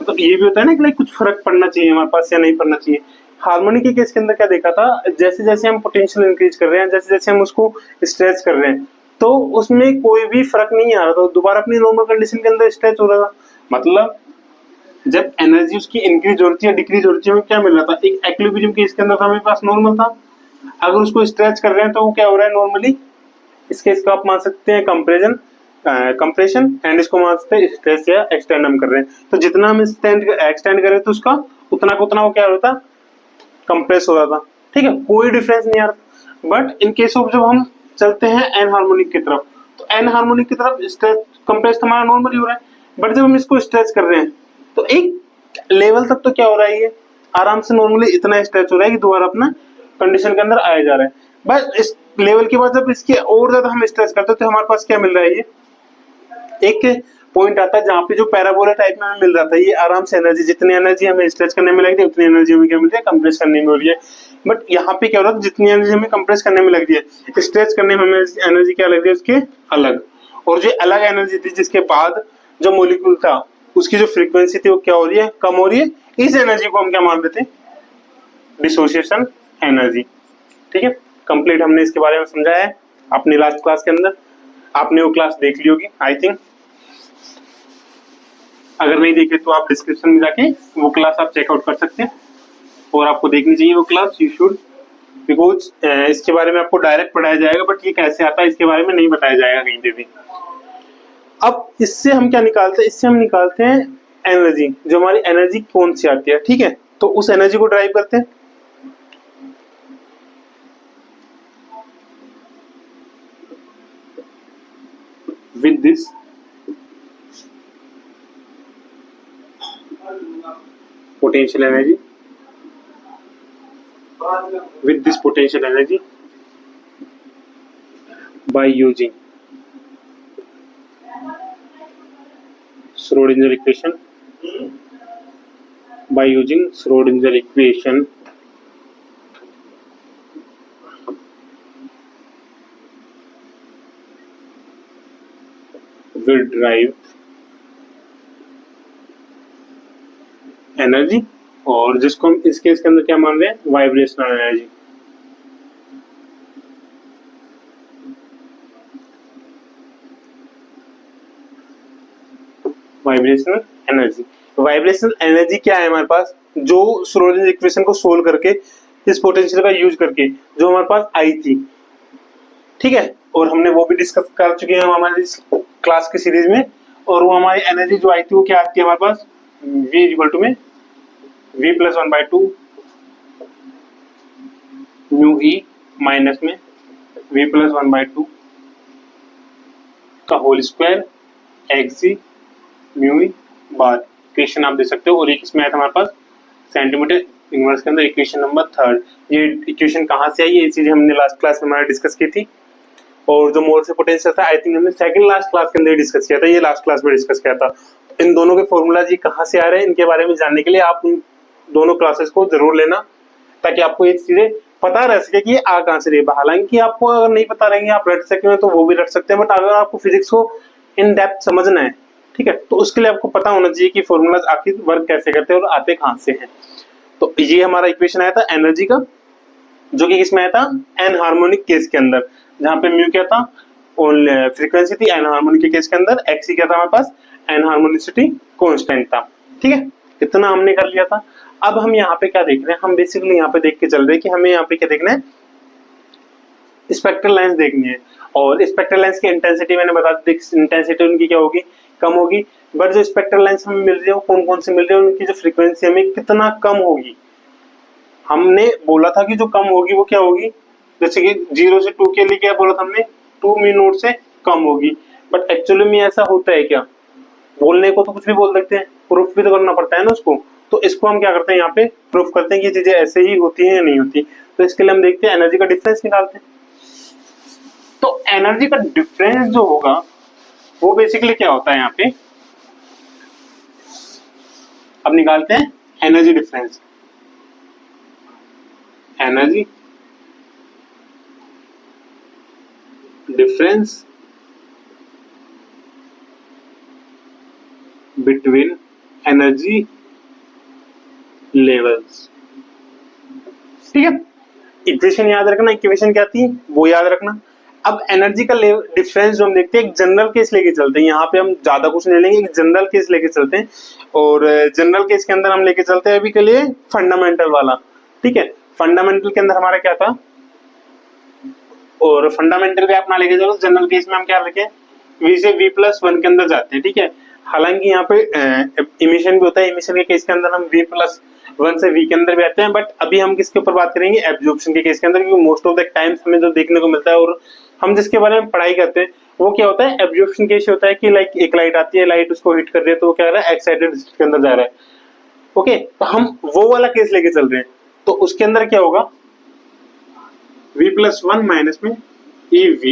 मतलब ये भी होता है ना कि कुछ फर्क पड़ना चाहिए हमारे पास या नहीं पड़ना चाहिए। हार्मोनिक के केस के अंदर क्या देखा था, जैसे जैसे हम पोटेंशियल इंक्रीज कर रहे हैं, जैसे जैसे हम उसको स्ट्रेच कर रहे हैं, तो उसमें कोई भी फर्क नहीं आ रहा था, दोबारा अपनी नॉर्मल कंडीशन के अंदर स्ट्रेच हो रहा था। मतलब जब एनर्जी उसकी इंक्रीज हो रही थी या डिक्रीज हो रही थी, हमें क्या मिल रहा था, एक एक्विलिब्रियम केस के अंदर था हमारे पास नॉर्मल था। अगर उसको स्ट्रेच कर रहे हैं तो वो क्या हो रहा है नॉर्मली, इस केस को आप मान सकते हैं कंप्रेशन, कंप्रेशन, एंड इसको मान सकते हैं स्ट्रेच या एक्सटेंड हम कर रहे हैं। तो जितना हम एक्सटेंड करें तो उसका उतना को उतना वो क्या होता, कंप्रेस हो रहा था। ठीक है, कोई डिफरेंस नहीं आ रहा। बट इन केस ऑफ जब हम चलते हैं एन हार्मोनिक की तरफ, तो एन हार्मोनिक की तरफ स्ट्रेच कंप्रेस हमारा नॉर्मली हो रहा है, बट जब हम इसको स्ट्रेच कर रहे हैं तो एक लेवल तक तो क्या हो रहा है, ये आराम से नॉर्मली इतना स्ट्रेच हो रहा है कि दोबारा अपना कंडीशन के अंदर आया जा रहा है। बस इस लेवल के बाद जब इसके और ज्यादा हम स्ट्रेच करते हैं तो हमारे पास क्या मिल रहा है, ये एक पॉइंट आता है जहाँ पे जो पैराबोला टाइप में हमें मिल रहा था, ये आराम से एनर्जी, जितनी एनर्जी हमें स्ट्रेच करने में लग रही है उतनी एनर्जी हमें क्या मिल रही है, कंप्रेस करने में हो रही है। बट यहाँ पे क्या हो रहा है, जितनी एनर्जी हमें कंप्रेस करने में लग रही है, स्ट्रेच करने में हमें एनर्जी क्या लग रही है उसके अलग। और जो अलग एनर्जी थी जिसके बाद जो मोलिक्यूल था उसकी जो फ्रीक्वेंसी थी वो क्या हो रही है, कम हो रही है। इस एनर्जी को हम क्या मान रहे थे, डिसोसिएशन एनर्जी। ठीक है, कंप्लीट हमने इसके बारे में समझाया है अपनी लास्ट क्लास के अंदर। आपने वो क्लास देख ली होगी आई थिंक, अगर नहीं देखे तो आप डिस्क्रिप्शन में जाके वो क्लास आप चेकआउट कर सकते हैं, और आपको देखनी चाहिए वो क्लास, यू शुड, बिकॉज इसके बारे में आपको डायरेक्ट पढ़ाया जाएगा, बट ये कैसे आता है इसके बारे में नहीं बताया जाएगा कहीं पे भी। अब इससे हम क्या निकालते हैं, इससे हम निकालते हैं एनर्जी, जो हमारी एनर्जी कौन सी आती है। ठीक है, तो उस एनर्जी को ड्राइव करते हैं with this potential energy, with this potential energy by using Schrodinger equation, by using Schrodinger equation will drive energy, और जिसको हम इस केस के अंदर क्या मान रहे हैं, vibrational energy. Vibrational energy, vibrational energy क्या है हमारे पास, जो श्रोडिंगर इक्वेशन को सोल्व करके इस पोटेंशियल का यूज करके जो हमारे पास आई थी। ठीक है, और हमने वो भी डिस्कस कर चुके हैं हमारी क्लास की सीरीज में। और वो हमारी एनर्जी जो आई थी वो क्या आती है हमारे पास, v इक्वल टू में v plus 1/2 mu E minus में v प्लस 1/2 का whole square XC mu E बार। इक्वेशन आप दे सकते हो, और एक इसमें आया था हमारे पास सेंटीमीटर इनवर्स के अंदर इक्वेशन नंबर 3। ये इक्वेशन कहाँ से आई है, ये चीजें हमने लास्ट क्लास में हमारे डिस्कस की थी। और जो मोल से पोटेंशियल था आई थिंक हमने सेकंड लास्ट क्लास के अंदर डिस्कस किया था, ये लास्ट क्लास में डिस्कस किया था। इन दोनों के फॉर्मूलाज ये कहाँ से आ रहे हैं, इनके बारे में जानने के लिए आप उन दोनों क्लासेस को जरूर लेना, ताकि आपको ये चीजें पता रह सके कि ये आ कहाँ से रही है। हालांकि आपको अगर नहीं पता रहेंगे, आप रट सके तो वो भी रट सकते हैं, बट अगर आपको फिजिक्स को इन डेप्थ समझना है, ठीक है, तो उसके लिए आपको पता होना चाहिए कि फॉर्मूलाज आखिर वर्क कैसे करते हैं और आते कहाँ से हैं। तो ये हमारा इक्वेशन आया था एनर्जी का, जो कि किसमें आया था, एन हार्मोनिक केस के अंदर, जहाँ पे म्यू क्या था, फ्रीक्वेंसी थी। एन हार्मोनिक के केस के अंदर एक्सी क्या था हमारे पास, एन हार्मोनिसिटी कांस्टेंट था। ठीक है, इतना हमने कर लिया था। अब हम यहाँ पे क्या देख रहे हैं, हम बेसिकली यहाँ पे देख के चल रहे हैं कि हमें यहाँ पे क्या देखना है, स्पेक्ट्रल लाइंस देखनी है। और स्पेक्ट्रल लाइंस की इंटेंसिटी मैंने बता दी, इंटेंसिटी उनकी क्या होगी, कम होगी। बट जो स्पेक्ट्रल लाइंस हमें मिल रही है वो कौन कौन से मिल रही है, उनकी जो फ्रीक्वेंसी हमें कितना कम होगी। हमने बोला था कि जो कम होगी वो क्या होगी, जैसे कि 0 से 2 के लिए क्या बोला था हमने, 2 म्यू नॉट से कम होगी। बट एक्चुअली में ऐसा होता है क्या, बोलने को तो कुछ भी बोल सकते हैं, प्रूफ भी तो करना पड़ता है ना उसको। तो इसको हम क्या करते हैं, यहाँ पे प्रूफ करते हैं कि चीजें ऐसे ही होती हैं या नहीं होती। तो इसके लिए हम देखते हैं एनर्जी का डिफरेंस निकालते हैं। तो एनर्जी का डिफरेंस जो होगा वो बेसिकली क्या होता है, यहाँ पे अब निकालते हैं energy difference. Energy difference between energy levels. ठीक है, इक्वेशन याद रखना, इक्वेशन क्या थी वो याद रखना। अब एनर्जी का डिफरेंस जो हम देखते हैं, एक जनरल केस लेके चलते हैं, यहाँ पे हम ज्यादा कुछ नहीं लेंगे, एक जनरल केस लेके चलते हैं, और जनरल केस के अंदर हम लेके चलते हैं अभी के लिए फंडामेंटल वाला। ठीक है, फंडामेंटल के अंदर हमारा क्या था, और फंडामेंटल पे अपना लेके चलो, जनरल केस में हम क्या रखें, v से v+1 के अंदर जाते हैं। ठीक है, हालांकि यहाँ पे इमिशन भी होता है, इमिशन के केस के अंदर हम v+1 से v के अंदर भी आते हैं, बट अभी हम किसके ऊपर बात करेंगे, एब्जॉर्प्शन के केस के अंदर, क्योंकि मोस्ट ऑफ द टाइम्स हमें जो देखने को मिलता है और हम जिसके बारे में पढ़ाई करते हैं वो क्या होता है, एब्जॉर्प्शन केस होता है कि लाइक एक लाइट आती है, लाइट उसको हिट कर रही है तो वो क्या कर रहा है, एक्साइटेड के अंदर जा रहा है। ओके, तो हम वो वाला केस लेके चल रहे हैं, तो उसके अंदर क्या होगा, v+1 माइनस में ev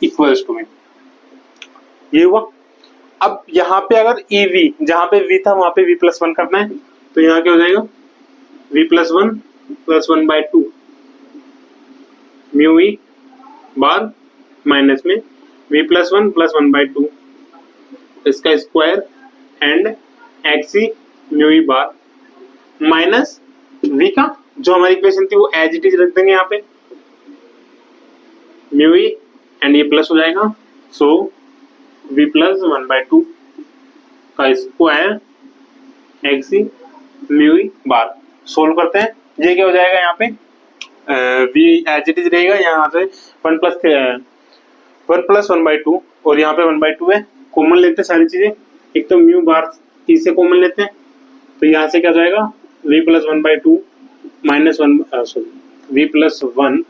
इक्वल्स टू में, ये हुआ। अब यहाँ पे अगर ev, जहां पे v था वहां पे v+1 करना है, तो यहाँ क्या हो जाएगा, v+1 + 1/2 म्यू ई बार माइनस में v+1 + 1/2 इसका square and x E mu E bar minus v का जो हमारी इक्वेशन थी वो एज इट इज रख देंगे यहाँ पे, म्यू ई एंड ये प्लस हो जाएगा, सो v+1/2 का स्क्वायर एक्स ई म्यू ई बार। सोल्व करते हैं, ये क्या हो जाएगा, यहाँ पे v एज इट इज रहेगा, यहाँ से 1 + 1/2 और यहाँ पे 1/2 है, कॉमन लेते हैं सारी चीजें, एक तो म्यू बार ई से कॉमन लेते हैं, तो यहाँ से क्या हो जाएगा, v+1/2 minus 1 v+1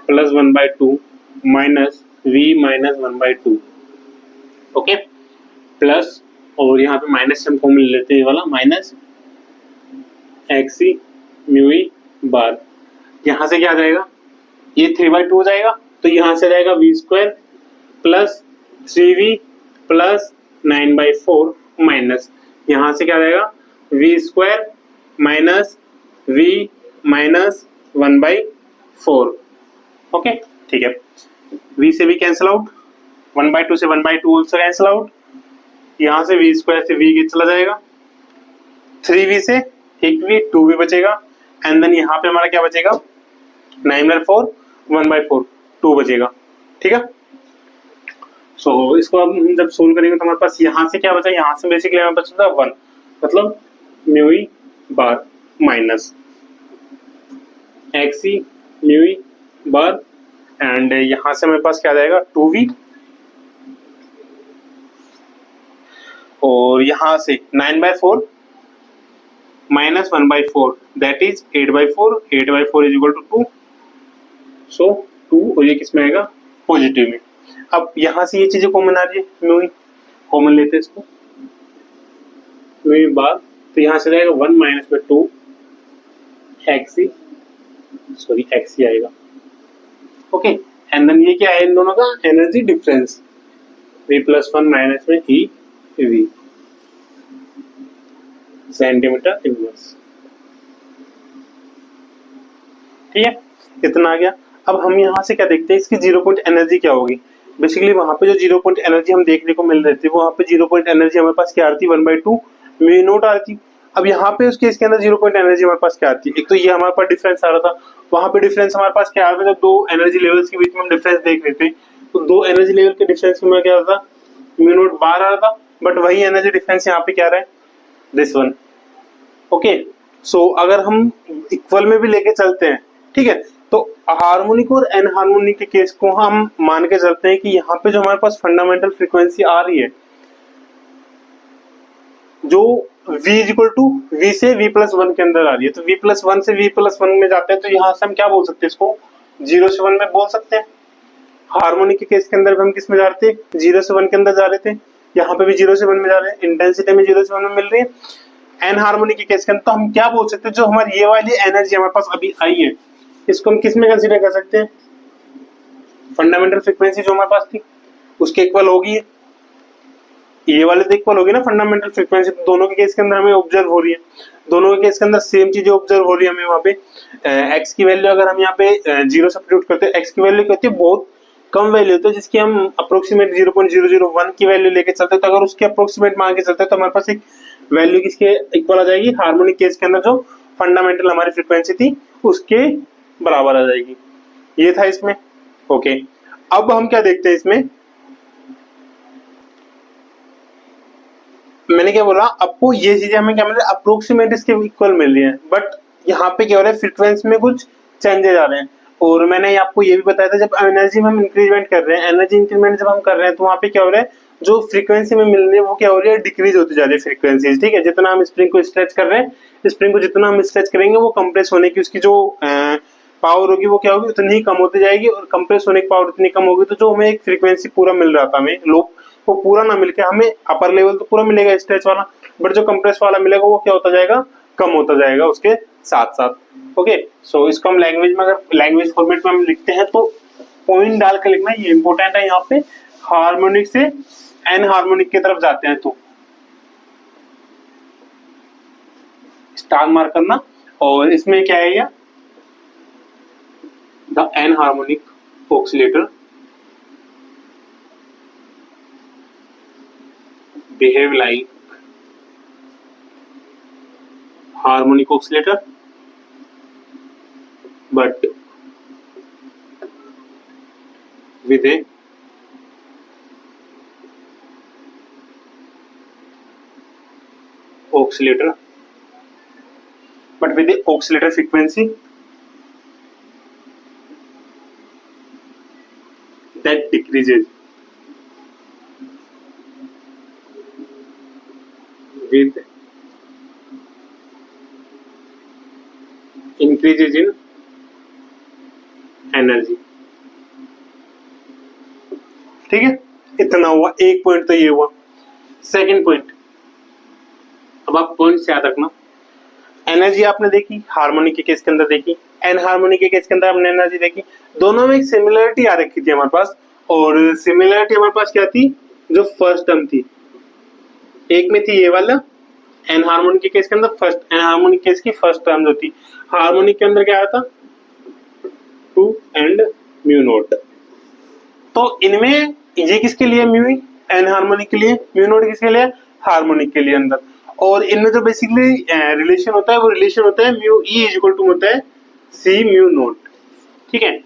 + 1/2 minus v-1/2। Okay, plus और यहाँ पे माइनस से हम कॉमन ले लेते हैं, ये वाला माइनस एक्स ई म्यू ई बार, यहाँ से क्या आ जाएगा, ये 3/2 हो जाएगा, तो यहाँ से जाएगा v² + 3v + 9/4 माइनस, यहाँ से क्या आ जाएगा, v² minus v minus 1/4। Okay, ठीक है, v से v कैंसिल आउट, 1/2 से 1/2 ऑल्सो कैंसिल आउट, यहाँ से v² से v चला जाएगा, 3v से 1v 2v बचेगा, एंड देन यहाँ पे हमारा क्या बचेगा, 9/4 1/4 2 बचेगा। ठीक है, सो इसको अब हम जब सोल्व करेंगे तो हमारे पास यहाँ से क्या बचा, यहाँ से बेसिकली हमारे पास बचा 1, मतलब mu E bar minus x E mu E bar, and यहाँ से हमारे पास क्या आ जाएगा, 2v, और यहाँ से 9/4 minus 1/4 that is 8/4, 8/4 is equal to 2, so 2, और ये किस में आएगा, पॉजिटिव में। अब यहाँ से ये चीजें कॉमन आ रही है, म्यू ई कॉमन लेते हैं इसको, म्यू ई बार, तो यहाँ से जाएगा 1 माइनस में 2 एक्स ई, सॉरी एक्स ई आएगा। ओके, एंड देन ये क्या है इन दोनों का एनर्जी डिफरेंस, v+1 माइनस में ई वी सेंटीमीटर इनवर्स। ठीक है, इतना आ गया। अब हम यहाँ से क्या देखते हैं, इसकी 0 पॉइंट एनर्जी क्या होगी। बेसिकली वहां पे जो 0 पॉइंट एनर्जी हम देखने को मिल रही थी, वहां पे 0 पॉइंट एनर्जी हमारे पास क्या आती, 1/2 म्यू नॉट आती। अब यहाँ पे उस केस के अंदर 0 पॉइंट एनर्जी हमारे पास क्या आती है, एक तो ये हमारे पास डिफरेंस आ रहा था, वहां पे डिफरेंस हमारे पास क्या आ रहा था, जब दो एनर्जी लेवल्स के बीच में हम डिफरेंस देख रहे थे, तो दो एनर्जी लेवल के डिफरेंस में क्या आ रहा था, म्यू नॉट बार आ रहा था, बट वही एनर्जी डिफरेंस यहाँ पे क्या रहा है, दिस वन। ओके, सो अगर हम इक्वल में भी लेके चलते हैं, ठीक है, तो हार्मोनिक और एनहार्मोनिक के केस को हम मान के चलते हैं कि यहाँ पे जो हमारे पास फंडामेंटल फ्रीक्वेंसी आ रही है, जो v इक्वल टू v से v+1 के अंदर आ रही है, तो v+1 से v+1 में जाते हैं, तो यहाँ से हम क्या बोल सकते हैं, इसको 0 से 1 में बोल सकते हैं। हार्मोनिक के केस के अंदर भी हम किस में जा रहे थे, 0 से 1 के अंदर जा रहे थे, यहाँ पे भी 0 से 1 में जा रहे हैं, इंटेंसिटी में 0 से 1 में मिल रही है। एनहार्मोनिक के केस के अंदर तो हम क्या बोल सकते हैं, जो हमारी ये वाली एनर्जी हमारे पास अभी आई है, इसको हम किस में कंसीडर कर सकते हैं, फंडामेंटल फ्रीक्वेंसी जो हमारे पास थी उसके इक्वल होगी, ये वाले तो इक्वल होगी ना फंडामेंटल फ्रीक्वेंसी, तो दोनों के केस के अंदर हमें ऑब्जर्व हो रही है, दोनों के केस के अंदर सेम चीजें ऑब्जर्व हो रही है हमें। वहाँ पे एक्स की वैल्यू अगर हम यहाँ पे 0 सब्स्टिट्यूट करते हैं, एक्स की वैल्यू कहती है बहुत कम वैल्यू होती है जिसकी हम अप्रोक्सीमेट 0.001 की वैल्यू लेके चलते हैं, तो अगर उसके अप्रोक्सीमेट मान के चलते हैं तो हमारे पास एक वैल्यू किसके इक्वल आ जाएगी, हार्मोनिक केस के अंदर जो फंडामेंटल हमारी फ्रीक्वेंसी थी उसके बराबर आ जाएगी। ये था इसमें। ओके, अब हम क्या देखते हैं इसमें, मैंने क्या बोला आपको, ये चीजें हमें क्या मिल रहा है, अप्रोक्सीमेट इसके इक्वल मिल रही है, बट यहाँ पे क्या हो रहा है, फ्रीक्वेंसी में कुछ चेंजेस आ रहे हैं। और मैंने आपको ये भी बताया था, जब एनर्जी में हम इंक्रीमेंट कर रहे हैं, एनर्जी इंक्रीमेंट जब हम कर रहे हैं तो वहाँ पे क्या हो रहा है, जो फ्रीक्वेंसी में मिल रही है वो क्या हो रही है, डिक्रीज होती जा रही है फ्रीक्वेंसी। ठीक है, जितना हम स्प्रिंग को स्ट्रेच कर रहे हैं, स्प्रिंग को जितना हम स्ट्रेच करेंगे वो कंप्रेस होने की उसकी जो पावर होगी वो क्या होगी, उतनी ही कम होती जाएगी, और कंप्रेस होने की पावर उतनी कम होगी, तो जो हमें एक फ्रीक्वेंसी पूरा मिल रहा था हमें लो, वो पूरा ना मिलके हमें अपर लेवल तो पूरा मिलेगा स्ट्रेच वाला, बट जो कंप्रेस वाला मिलेगा वो क्या होता जाएगा, कम होता जाएगा उसके साथ साथ। ओके, सो इसको हम लैंग्वेज में, अगर लैंग्वेज फॉर्मेट में हम लिखते हैं तो पॉइंट डाल के लिखना, ये इंपॉर्टेंट है। यहाँ पे हार्मोनिक से एन हार्मोनिक की तरफ जाते हैं तो स्टार मार्क करना, और इसमें क्या है, ये the anharmonic oscillator behave like harmonic oscillator but with a oscillator frequency that decreases with increases in energy। ठीक है, इतना हुआ, एक पॉइंट तो ये हुआ। सेकंड पॉइंट, अब आप पॉइंट से याद रखना, एनर्जी आपने देखी हार्मोनिक के केस के अंदर देखी, एन हार्मोनिक के केस के अंदर हमने एनर्जी देखी, दोनों में एक सिमिलरिटी आ रखी थी हमारे पास, और सिमिलरिटी हमारे पास क्या थी, जो फर्स्ट टर्म थी, एक में थी ये वाला एन हार्मोनिक के केस के अंदर, फर्स्ट एन हार्मोनिक केस की फर्स्ट टर्म जो थी, हार्मोनिक के अंदर क्या आया था, 2 एंड म्यू नोट। तो इनमें ये किसके लिए म्यू, एन हार्मोनिक के लिए, म्यू नोट किसके लिए, हार्मोनिक के लिए अंदर। और इनमें जो बेसिकली रिलेशन होता है वो रिलेशन होता है mu e is equal to होता है सी म्यू नोट। ठीक है,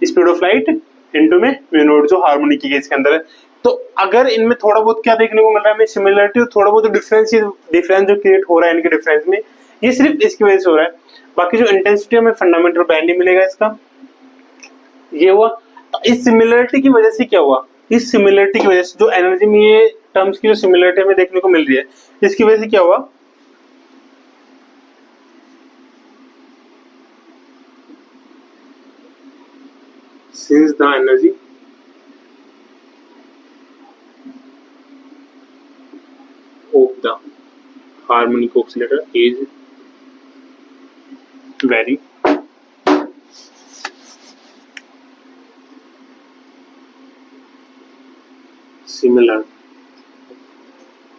स्पीड ऑफ लाइट इनटू में म्यू नोट जो हार्मोनिक के केस के अंदर है। तो अगर इनमें थोड़ा बहुत क्या देखने को मिल रहा है हमें, सिमिलरिटी, थोड़ा बहुत डिफरेंस जो क्रिएट हो रहा है इनके डिफरेंस में, ये सिर्फ इसकी वजह से हो रहा है। बाकी जो इंटेंसिटी हमें फंडामेंटल बैंड ही मिलेगा इसका, ये हुआ। तो इस सिमिलरिटी की वजह से क्या हुआ, इस सिमिलरिटी की वजह से जो एनर्जी में ये टर्म्स की जो सिमिलरिटी हमें देखने को मिल रही है, इसकी वजह से क्या हुआ, since the energy of the harmonic oscillator is very similar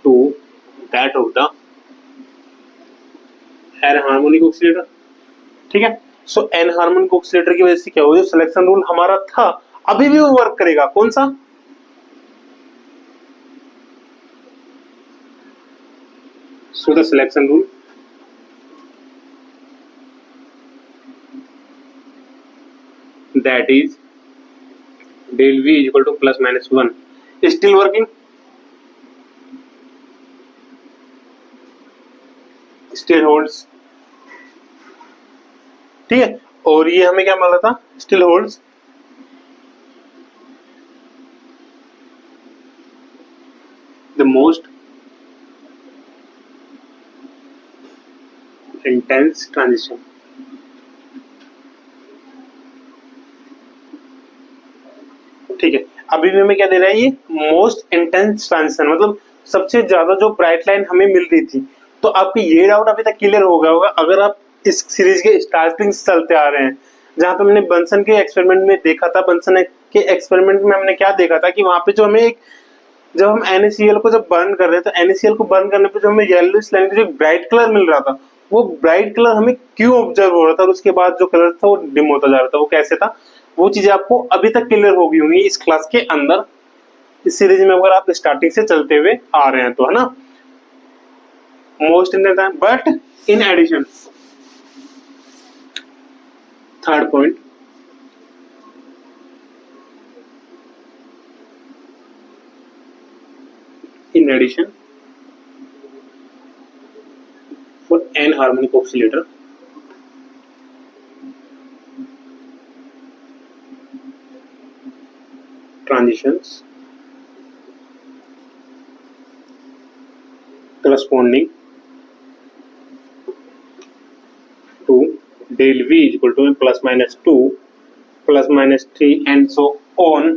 to that of the harmonic oscillator। ठीक है, सो एन हार्मोनिक ऑक्सीलेटर की वजह से क्या हुआ, जो सिलेक्शन रूल हमारा था अभी भी वो वर्क करेगा। कौन सा, so the selection rule that is del v equal to plus minus 1 still working, still holds. ठीक है, और ये हमें क्या मिल रहा था, still holds the most intense transition. ठीक है, अभी भी हमें क्या दे रहा है, ये मोस्ट इंटेंस ट्रांजिशन, मतलब सबसे ज्यादा जो ब्राइट लाइन हमें मिल रही थी। तो आपको ये डाउट अभी तक क्लियर हो गया होगा, अगर आप इस सीरीज के स्टार्टिंग से चलते आ रहे हैं, जहां पे हमने बंसन के एक्सपेरिमेंट में देखा था, बंसन के एक्सपेरिमेंट में हमने क्या देखा था कि वहां पे जो हमें एक, जब हम NaCl को जब बर्न कर रहे थे, NaCl को बर्न करने पे जो हमें येलोइश लाइन जो ब्राइट कलर मिल रहा था, वो ब्राइट कलर हमें क्यों ऑब्जर्व हो रहा था, और उसके बाद जो कलर था वो डिम होता जा रहा था, वो कैसे था, वो चीजें आपको अभी तक क्लियर होगी होंगी इस क्लास के अंदर, इस सीरीज में अगर आप स्टार्टिंग से चलते हुए आ रहे हैं तो, है ना। Most important, but in addition, third point, in addition for n harmonic oscillator transitions corresponding to del v is equal to plus minus 2 plus minus 3 and so on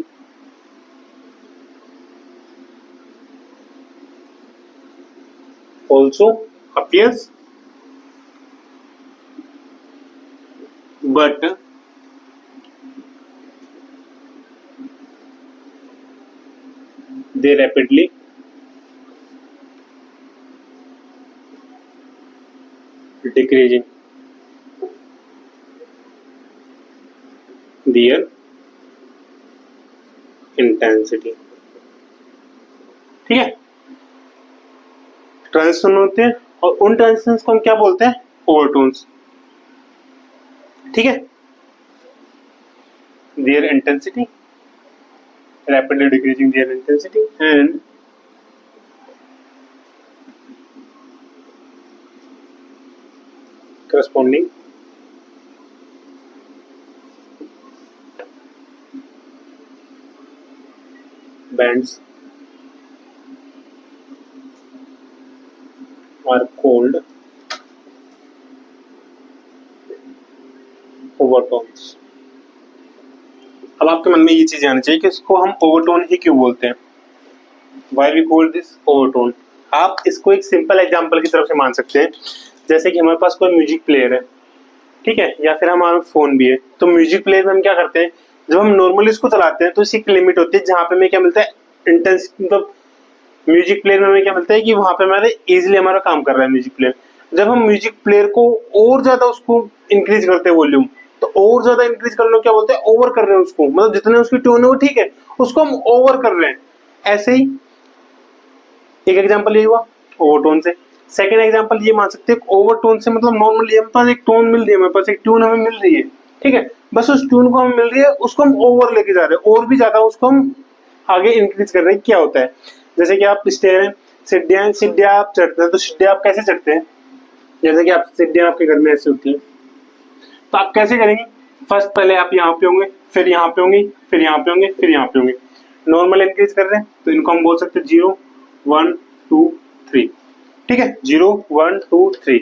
also appears, but they rapidly decreasing their intensity। ठीक है, transition होते हैं और उन transitions को हम क्या बोलते हैं, ओवरटोन्स। ठीक है, their intensity rapidly decreasing their intensity and corresponding bands are called overtones। अब आपके मन में ये चीज आनी चाहिए कि इसको हम ओवरटोन ही क्यों बोलते हैं, why we call this overtone। आप इसको एक सिंपल एग्जांपल की तरफ से मान सकते हैं, जैसे कि हमारे पास कोई म्यूजिक प्लेयर है, ठीक है, या फिर हमारा फोन भी है। तो म्यूजिक प्लेयर में हम क्या करते हैं, जब हम नॉर्मली इसको चलाते हैं तो इसकी एक लिमिट होती है जहाँ पे हमें क्या मिलता है, इंटेंसिटी। मतलब म्यूजिक प्लेयर में हमें क्या मिलता है कि वहां पे हमारे इजिली हमारा काम कर रहा है म्यूजिक प्लेयर। जब हम म्यूजिक प्लेयर को और ज्यादा उसको इंक्रीज करते हैं वॉल्यूम, तो और ज्यादा इंक्रीज करने को क्या बोलते हैं, ओवर कर रहे हैं उसको। मतलब जितने उसकी टोन है वो ठीक है, उसको हम ओवर कर रहे हैं। ऐसे ही एक एग्जांपल ये हुआ ओवरटोन से। सेकंड एग्जांपल ये मान सकते हैं ओवरटोन से मतलब नॉर्मली हमारे पास एक टोन मिल रही है, हमारे पास एक ट्यून हमें मिल रही है, ठीक है, बस उस ट्यून को हमें मिल रही है, उसको हम ओवर लेके जा रहे हैं, और भी ज्यादा उसको हम आगे इंक्रीज कर रहे हैं। क्या होता है, जैसे कि आप स्टेयर हैं, सीढ़ियां आप चढ़ते हैं, तो सीढ़ियां आप कैसे चढ़ते हैं, जैसे कि आप सीढ़ियां आपके घर में ऐसे होती हैं, तो आप कैसे करेंगे, फर्स्ट पहले आप यहाँ पे होंगे, फिर यहाँ पे होंगे, फिर यहाँ पे होंगे, फिर यहाँ पे होंगे। नॉर्मल इंक्रीज कर रहे हैं तो इनको हम बोल सकते हैं 0 1 2 3, ठीक है, 0 1 2 3,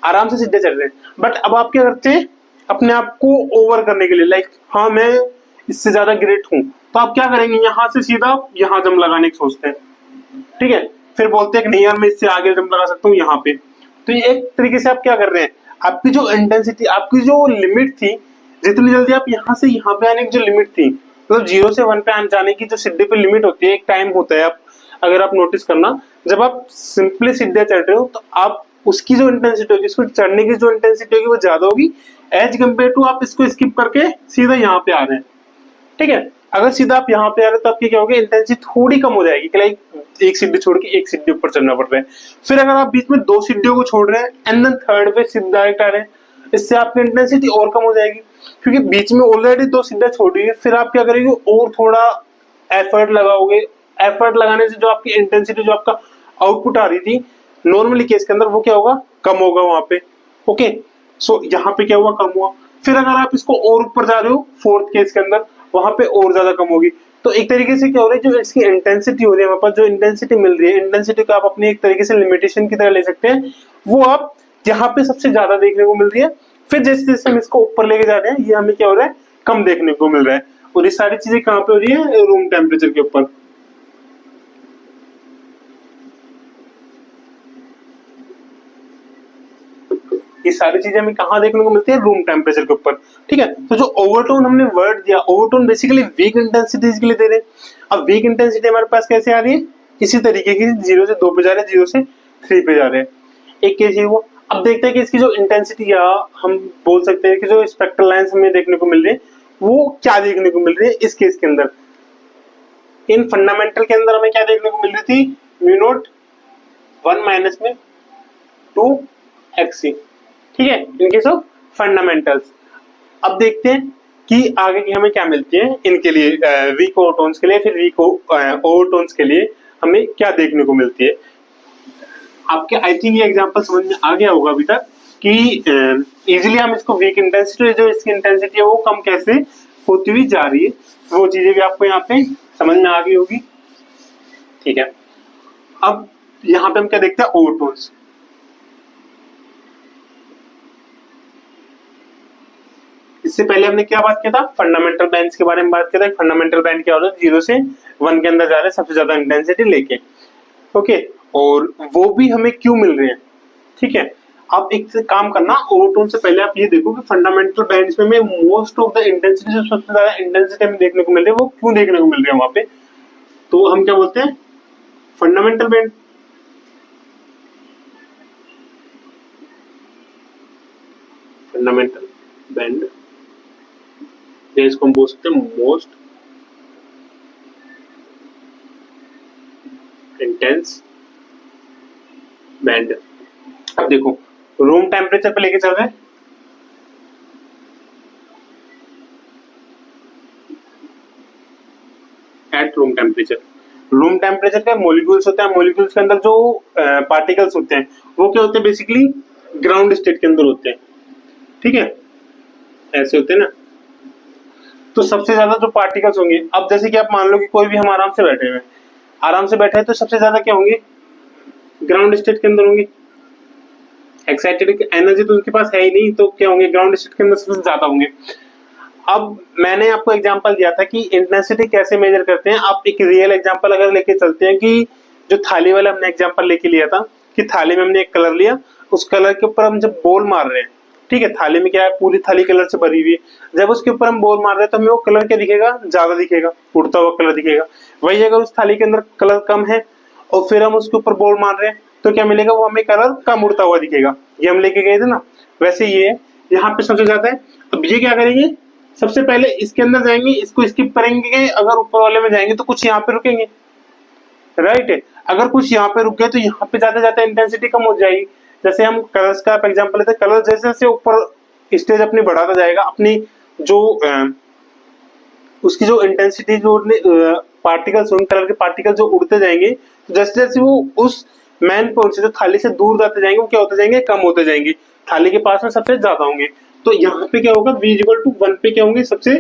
आराम से सीधे चल रहे हैं। बट अब आप क्या करते हैं, अपने आप को ओवर करने के लिए, लाइक हाँ मैं इससे ज्यादा ग्रेट हूं, तो आप क्या करेंगे, यहाँ से सीधा यहाँ जंप लगाने की सोचते हैं, ठीक है, फिर बोलते हैं कि नहीं यार मैं इससे आगे जंप लगा सकता हूँ यहाँ पे। तो ये एक तरीके से आप क्या कर रहे हैं, आपकी जो इंटेंसिटी, आपकी जो लिमिट थी, जितनी जल्दी आप यहाँ से यहाँ पे आने की जो लिमिट थी, मतलब 0 से 1 पे आने जाने की जो सीढ़ी पे लिमिट होती है, एक टाइम होता है। आप अगर आप नोटिस करना, जब आप सिंपली सीधे चढ़ रहे हो तो आप उसकी जो इंटेंसिटी होगी, इसको चढ़ने की जो इंटेंसिटी होगी वो ज्यादा होगी एज कम्पेयर टू आप इसको स्किप करके सीधा यहाँ पे आ रहे हैं, ठीक है। अगर सीधा आप यहाँ पे आ रहे हो तो आपकी क्या होगी, इंटेंसिटी थोड़ी कम हो जाएगी, लाइक एक सीढ़ी छोड़ के एक सीढ़ी ऊपर चढ़ना पड़ रहा है। फिर अगर आप बीच में 2 सीढ़ियों को छोड़ रहे हैं एंड देन थर्ड पे सीधा डायरेक्ट आ रहे हैं, इससे आपकी इंटेंसिटी और कम हो जाएगी, क्योंकि बीच में ऑलरेडी 2 सीढ़ियां छोड़ी है। फिर आप क्या करेंगे, और थोड़ा एफर्ट लगाओगे, एफर्ट लगाने से जो आपकी इंटेंसिटी, जो आपका आउटपुट आ रही थी नॉर्मली केस के अंदर, वो क्या होगा, कम होगा वहां पे। ओके, सो यहाँ पे क्या हुआ, कम हुआ। फिर अगर आप इसको और ऊपर जा रहे हो फोर्थ केस के अंदर, वहां पे और ज्यादा कम होगी। तो एक तरीके से क्या हो रहा है, जो इसकी इंटेंसिटी हो रही है हमारे पास, जो इंटेंसिटी मिल रही है, इंटेंसिटी को आप अपनी एक तरीके से लिमिटेशन की तरह ले सकते हैं, वो आप यहाँ पे सबसे ज्यादा देखने को मिल रही है। फिर जैसे जैसे हम इसको ऊपर लेके जा रहे हैं, ये हमें क्या हो रहा है, कम देखने को मिल रहा है। और ये सारी चीजें कहाँ पे हो रही है, रूम टेम्परेचर के ऊपर। ये सारी चीजें हमें कहाँ देखने को मिलती है, रूम टेम्परेचर के ऊपर, ठीक है। तो जो ओवरटोन हमने वर्ड दिया, ओवरटोन बेसिकली वीक इंटेंसिटीज के लिए दे रहे हैं। अब वीक इंटेंसिटी हमारे पास कैसे आ रही है, इसी तरीके की 0 से 2 पे जा रहे हैं, 0 से 3 पे जा रहे हैं, एक केस ये हुआ। अब देखते हैं कि इसकी जो इंटेंसिटी, या हम बोल सकते हैं कि जो स्पेक्ट्रल लाइंस हमें देखने को मिल रही है, वो क्या देखने को मिल रही है इस केस के अंदर। इन फंडामेंटल के अंदर हमें क्या देखने को मिल रही थी, म्यू नॉट 1 माइनस में 2 xc, ठीक है, इन केस ऑफ फंडामेंटल्स। अब देखते हैं कि आगे की हमें क्या मिलती है इनके लिए, वीक ओवरटोन्स के लिए, फिर वीक ओवरटोन्स के लिए हमें क्या देखने को मिलती है। आपके आई थिंक ये एग्जांपल समझ में आ गया होगा अभी तक कि इजीली हम इसको वीक इंटेंसिटी, जो इसकी इंटेंसिटी है वो कम कैसे होती हुई जा रही है, वो चीजें भी आपको यहाँ पे समझ में आ गई होगी, ठीक है। अब यहाँ पे हम क्या देखते हैं, ओवरटोन्स। इससे पहले हमने क्या बात किया था, फंडामेंटल बैंड्स के बारे में बात किया था। फंडामेंटल बैंड क्या होता है, 0 से 1 के अंदर जा रहे हैं सबसे ज्यादा इंटेंसिटी लेके, ओके। और वो भी हमें क्यों मिल रहे हैं, ठीक है। अब एक काम करना, ओवरटोन से पहले आप ये देखो कि फंडामेंटल बैंड्स में मोस्ट ऑफ द इंटेंसिटी, जो सबसे ज्यादा इंटेंसिटी हमें देखने को मिल रही है, वो क्यों देखने को मिल रही है वहां पे। तो हम क्या बोलते हैं, फंडामेंटल बैंड। फंडामेंटल बैंड, इसको हम बोल सकते हैं मोस्ट इंटेंस बैंड। अब देखो रूम टेम्परेचर पे लेके चल रहे हैं, eight room temperature. Room temperature का मॉलिक्यूल्स होते हैं, मॉलिक्यूल्स के अंदर जो पार्टिकल्स होते हैं वो क्या होते हैं, बेसिकली ग्राउंड स्टेट के अंदर होते हैं, ठीक है, ऐसे होते हैं ना। तो सबसे ज्यादा जो पार्टिकल्स होंगे, अब जैसे कि आप मान लो कि कोई भी हम आराम से बैठे हुए हैं, आराम से बैठे हैं, तो सबसे ज्यादा क्या होंगे, ग्राउंड स्टेट के अंदर होंगे। एक्साइटेड एनर्जी तो उनके पास है ही नहीं, तो क्या होंगे, ग्राउंड स्टेट के अंदर सबसे ज्यादा होंगे। अब मैंने आपको एग्जांपल दिया था कि इंटेंसिटी कैसे मेजर करते हैं। आप एक रियल एग्जांपल अगर लेके चलते हैं कि जो थाली वाला हमने एग्जांपल लेके लिया था कि थाली में हमने एक कलर लिया, उस कलर के ऊपर हम जब बॉल मार रहे हैं, ठीक है, थाली में क्या है, पूरी थाली कलर से भरी हुई है, जब उसके ऊपर हम बॉल मार रहे हैं तो हमें वो कलर क्या दिखेगा, ज्यादा दिखेगा, उड़ता हुआ कलर दिखेगा। वही अगर उस थाली के अंदर कलर कम है और फिर हम उसके ऊपर बॉल मार रहे हैं तो क्या मिलेगा, वो हमें कलर कम उड़ता हुआ दिखेगा। ये हम लेके गए थे ना, वैसे ये है, यहाँ पे सबसे ज्यादा है। अब ये क्या करेंगे, सबसे पहले इसके अंदर जाएंगे, इसको स्किप करेंगे, अगर ऊपर वाले में जाएंगे तो कुछ यहाँ पे रुकेंगे, राइट है। अगर कुछ यहाँ पे रुक गए तो यहाँ पे जाते जाते इंटेंसिटी कम हो जाएगी। जैसे हम कलर्स का एग्जांपल लेते हैं, कलर जैसे जैसे ऊपर स्टेज अपनी बढ़ाता जाएगा, अपनी जो उसकी जो इंटेंसिटी, जो पार्टिकल्स, उन कलर के पार्टिकल जो उड़ते जाएंगे, तो जैसे जैसे वो उस मेन पॉइंट से, जो थाली से दूर जाते जाएंगे, वो क्या होते जाएंगे, कम होते जाएंगे, थाली के पास में सबसे ज्यादा होंगे। तो यहाँ पे क्या होगा, v इक्वल टू 1 पे क्या होंगे, सबसे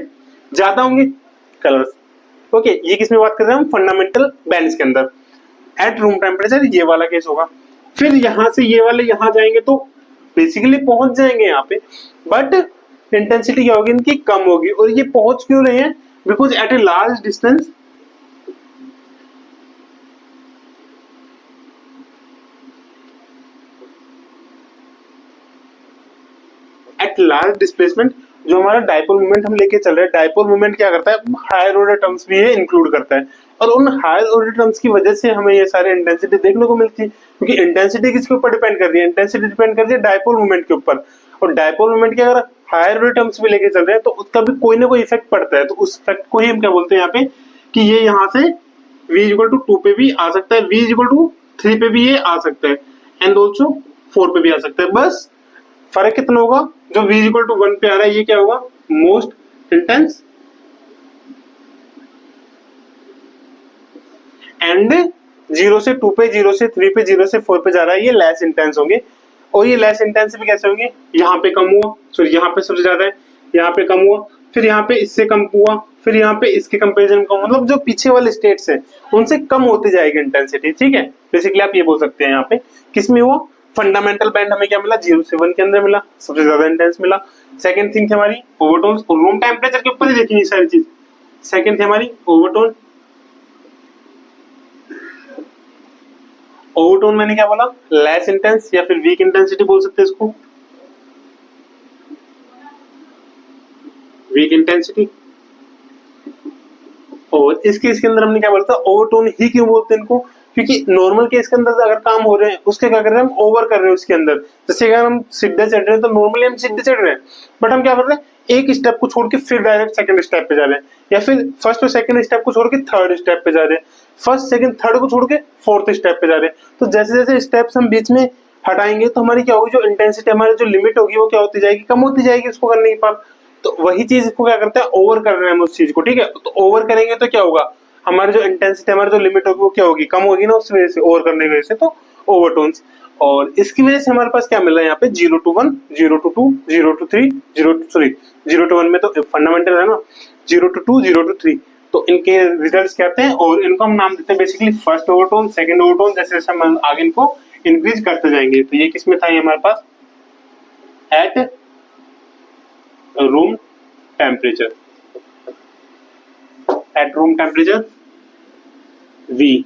ज्यादा होंगे कलर्स, ओके। ये किस में बात कर रहे हैं हम, फंडामेंटल बैंड्स के अंदर एट रूम टेम्परेचर, ये वाला केस होगा। फिर यहाँ से ये वाले यहाँ जाएंगे तो बेसिकली पहुंच जाएंगे यहाँ पे, बट इंटेंसिटी क्या होगी, इनकी कम होगी। और ये पहुंच क्यों रहे हैं, because at a large distance, at large displacement. जो हमारा डायपोल मोमेंट हम लेके चल रहे हैं, डायपोल मोमेंट क्या करता है, हायर ऑर्डर टर्म्स भी ये इंक्लूड करता है, और उन हायर ऑर्डर टर्म्स की वजह से हमें ये सारे इंटेंसिटी देखने को मिलती है। क्योंकि इंटेंसिटी किसके ऊपर डिपेंड कर रही है, इंटेंसिटी डिपेंड कर रही है डायपोल मोमेंट के ऊपर, और डायपोल मोमेंट के अगर हायर ऑर्डर टर्म्स भी लेके चल रहे हैं तो उसका भी कोई ना कोई इफेक्ट पड़ता है। तो उस इफेक्ट को ही हम क्या बोलते हैं यहाँ पे, कि ये यहाँ से v इक्वल टू 2 पे भी आ सकता है, v इक्वल टू 3 पे भी ये आ सकता है, एंड ऑल्सो 4 पे भी आ सकता है। बस फर्क कितना होगा, जो v इक्वल टू 1 पे आ रहा है ये क्या होगा, मोस्ट इंटेंस, एंड 0 से 2 पे, 0 से 3 पे, 0 से 4 पे जा रहा है, ये लेस इंटेंस होंगे। और ये लेस इंटेंस भी कैसे होंगे, यहाँ पे कम हुआ, सॉरी यहाँ पे सबसे ज्यादा है, यहाँ पे कम हुआ, फिर यहाँ पे इससे कम हुआ, फिर यहाँ पे इसके कंपेरिजन कम, मतलब जो पीछे वाले स्टेट्स हैं उनसे कम होती जाएगी इंटेंसिटी, ठीक है। बेसिकली आप ये बोल सकते हैं यहाँ पे किस में हुआ, फंडामेंटल बैंड हमें क्या मिला, 0 से 1 के अंदर मिला, सबसे ज्यादा इंटेंस मिला। सेकंड थिंग थी हमारी ओवरटोन, और रूम टेम्परेचर के ऊपर ही देखेंगे सारी चीज। सेकंड थी हमारी ओवरटोन। ओवरटोन मैंने क्या बोला, लेस इंटेंस या फिर वीक इंटेंसिटी बोल सकते हैं इसको, वीक इंटेंसिटी। और इसके अंदर हमने क्या बोला था, ओवरटोन ही क्यों बोलते हैं इनको, क्योंकि नॉर्मल केस के अंदर अगर काम हो रहे हैं उसके क्या कर रहे हैं, हम ओवर कर रहे हैं उसके अंदर। जैसे अगर हम सीधे चढ़ रहे हैं तो नॉर्मली हम सीधे चढ़ रहे हैं, बट हम क्या कर रहे हैं, एक स्टेप को छोड़ के फिर डायरेक्ट सेकंड स्टेप पे जा रहे हैं, या फिर फर्स्ट और सेकंड स्टेप को छोड़ के थर्ड स्टेप पे जा रहे हैं, फर्स्ट सेकंड थर्ड को छोड़ के फोर्थ स्टेप पे जा रहे हैं। तो जैसे जैसे स्टेप्स हम बीच में हटाएंगे तो हमारी क्या होगी, जो इंटेंसिटी हमारी जो लिमिट होगी वो क्या होती जाएगी, कम होती जाएगी उसको करने के बाद। तो वही चीज इसको क्या करते हैं, ओवर कर रहे हैं हम उस चीज को, ठीक है। तो ओवर करेंगे तो क्या होगा, हमारी जो इंटेंसिटी, हमारी जो लिमिट होगी वो क्या होगी, कम होगी ना, उस वजह से ओवर करने की वजह से, तो ओवरटोन्स। और इसकी वजह से हमारे पास क्या मिल रहा है यहाँ पे, 0 to 1, 0 to 2, 0 to 3, 0 to 1 में तो फंडामेंटल है ना, 0 to 2, 0 to 3, तो इनके रिजल्ट्स क्या आते हैं, और इनको हम नाम देते हैं basically first overtone, second overtone. जैसे जैसे हम आगे इनको इंक्रीज करते जाएंगे। तो ये किसमें था, ये हमारे पास at room temperature, at room temperature V,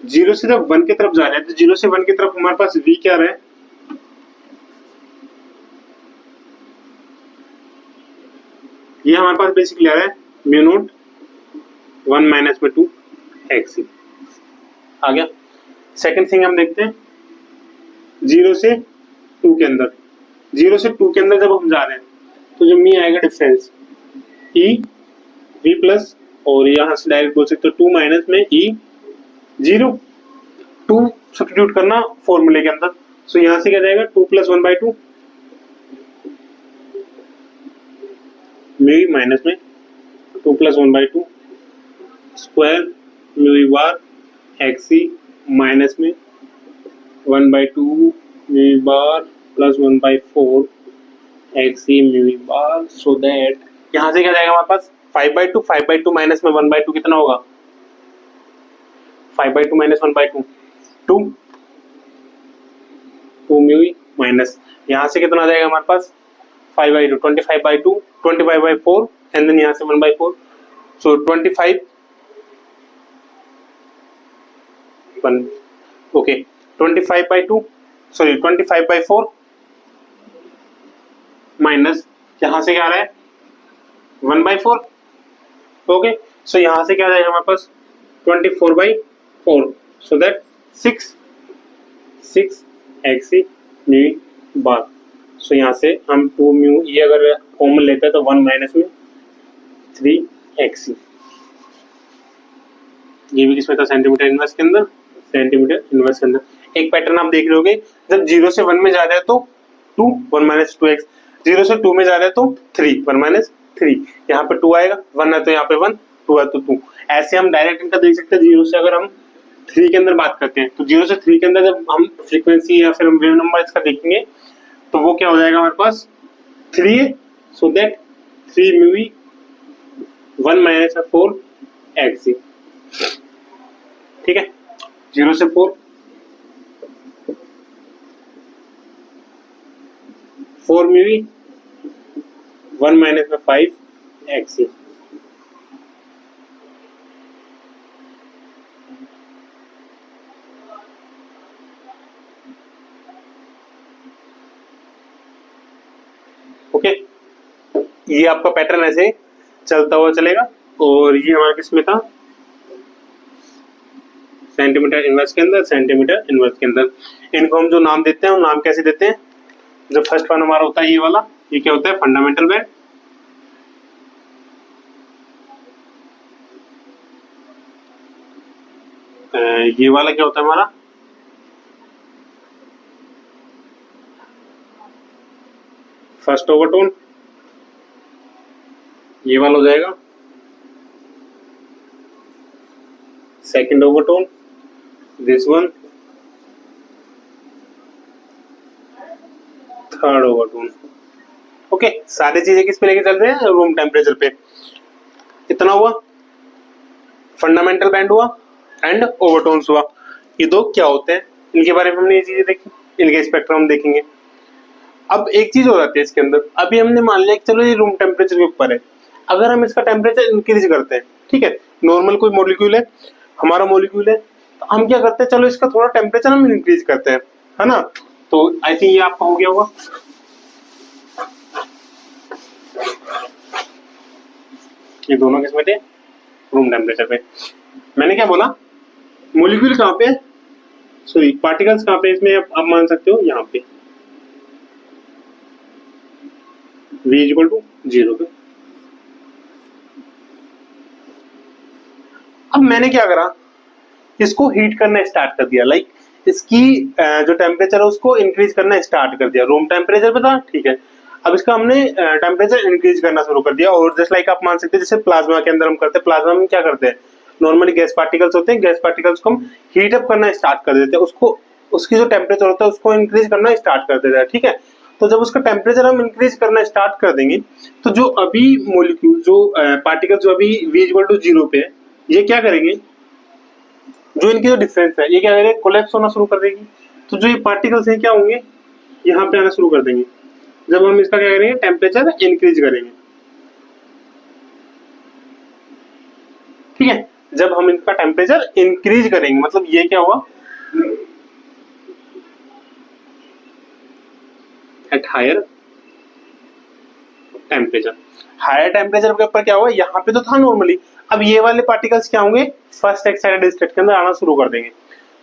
0 से जब 1 की तरफ जा रहे हैं तो 0 से 1 की तरफ हमारे पास V क्या रहा है, ये हमारे पास बेसिकली आ रहा है म्यू नॉट 1 माइनस में 2 एक्स आ गया। सेकंड थिंग हम देखते हैं 0 से 2 के अंदर, 0 से 2 के अंदर जब हम जा रहे हैं तो जो मी आएगा डिफरेंस E V प्लस, और यहाँ से डायरेक्ट बोल सकते हो 2 माइनस में E 0, 2 सब्स्टिट्यूट करना फॉर्मूले के अंदर। सो यहाँ से क्या जाएगा 2 प्लस 1/2 म्यू माइनस में 2 प्लस 1/2 स्क्वायर म्यू बार एक्सी माइनस में 1/2 म्यू बार प्लस 1/4 एक्सी म्यू बार। सो दैट यहाँ से क्या जाएगा हमारे पास 5/2, 5/2 माइनस में 1/2 कितना होगा, 5/2 माइनस 1/2 2 म्यू माइनस, यहाँ से कितना आ जाएगा हमारे पास 5/2, 25/2, 25/4 एंड देन यहाँ से 1/4, सो 25 ओके 25/2 सॉरी 25/4 माइनस यहाँ से क्या आ रहा है 1/4, ओके। सो यहाँ से क्या आ जाएगा हमारे पास 24/4, so that 6 x e mu bar. So यहाँ से हम 2 म्यू, ये अगर कॉमन लेते हैं तो 1 माइनस में 3 एक्सी, ये भी किसमें था, सेंटीमीटर इनवर्स के अंदर, सेंटीमीटर इनवर्स के अंदर। एक पैटर्न आप देख रहे होगे, जब 0 से 1 में जा रहे हैं तो 2 1 माइनस 2x, 0 से 2 में जा रहे हैं तो 3 1 माइनस 3, यहाँ पे 2 आएगा, 1 है तो यहाँ पे 1, 2 है तो 2। ऐसे हम डायरेक्ट इनका देख सकते हैं। 0 से अगर हम 3 के अंदर बात करते हैं तो 0 से 3 के अंदर जब हम फ्रीक्वेंसी या फिर वेव नंबर इसका देखेंगे तो वो क्या हो जाएगा हमारे पास 3 है, सो दैट 3 म्यू 1 माइनस 4 एक्सी, ठीक है। 0 से 4 म्यू 1 माइनस में 5 एक्सी, ओके। ये आपका पैटर्न ऐसे चलता हुआ चलेगा। और ये हमारा किसमें था, सेंटीमीटर इनवर्स के अंदर, सेंटीमीटर इनवर्स के अंदर। इनको हम जो नाम देते हैं वो नाम कैसे देते हैं, जो फर्स्ट वन हमारा होता है ये वाला, ये क्या होता है फंडामेंटल बैंड, ये वाला क्या होता है हमारा फर्स्ट ओवरटोन, ये वाला हो जाएगा second overtone, this one third overtone, okay. सारी चीजें किस पे लेके चल रहे हैं, रूम टेम्परेचर पे। इतना हुआ, फंडामेंटल बैंड हुआ एंड ओवरटोन्स हुआ। ये दो क्या होते हैं, इनके बारे में हमने ये चीजें देखी, इनके स्पेक्ट्रम देखेंगे। अब एक चीज हो जाती है इसके अंदर, अभी हमने मान लिया कि चलो ये रूम टेम्परेचर के ऊपर है, अगर हम इसका टेम्परेचर इंक्रीज करते हैं, ठीक है, नॉर्मल कोई मॉलिक्यूल है, हमारा मॉलिक्यूल है, तो हम क्या करते हैं, चलो इसका थोड़ा टेम्परेचर हम इंक्रीज करते हैं, है ना। तो आई थिंक ये आपका हो गया होगा, ये दोनों किसमें थे, रूम टेम्परेचर पे। मैंने क्या बोला, मोलिक्यूल कहाँ पे है, सॉरी पार्टिकल्स कहाँ पे, इसमें आप मान सकते हो यहाँ पे v इक्वल टू 0 पे। अब मैंने क्या करा, इसको हीट करना स्टार्ट कर दिया, लाइक इसकी जो टेम्परेचर है उसको इंक्रीज करना स्टार्ट कर दिया। रूम टेम्परेचर पे था, ठीक है, अब इसका हमने टेम्परेचर इंक्रीज करना शुरू कर दिया। और जस्ट लाइक आप मान सकते हैं जैसे प्लाज्मा के अंदर हम करते हैं, प्लाज्मा में क्या करते हैं, नॉर्मली गैस पार्टिकल्स होते हैं, गैस पार्टिकल्स को हम हीट अप करना स्टार्ट कर देते हैं, उसको उसकी जो टेम्परेचर होता है उसको इंक्रीज करना स्टार्ट कर देते हैं, ठीक है। तो जब उसका टेम्परेचर हम इंक्रीज करना स्टार्ट कर देंगे तो जो अभी मोलिक्यूल जो पार्टिकल जो अभी v इक्वल टू 0 पे है, ये क्या करेंगे, जो इनकी जो डिफरेंस है ये क्या करेंगे, कोलैप्स होना शुरू कर देगी। तो जो ये पार्टिकल्स हैं क्या होंगे, यहाँ पे आना शुरू कर देंगे। जब हम इसका क्या करेंगे, टेम्परेचर इंक्रीज करेंगे, ठीक है। जब हम इनका टेम्परेचर इंक्रीज करेंगे मतलब ये क्या हुआ, at higher temperature, higher temperature के ऊपर क्या हुआ, यहाँ पे तो था नॉर्मली, अब ये वाले पार्टिकल्स क्या होंगे, फर्स्ट एक्साइटेड स्टेट के अंदर आना शुरू कर देंगे,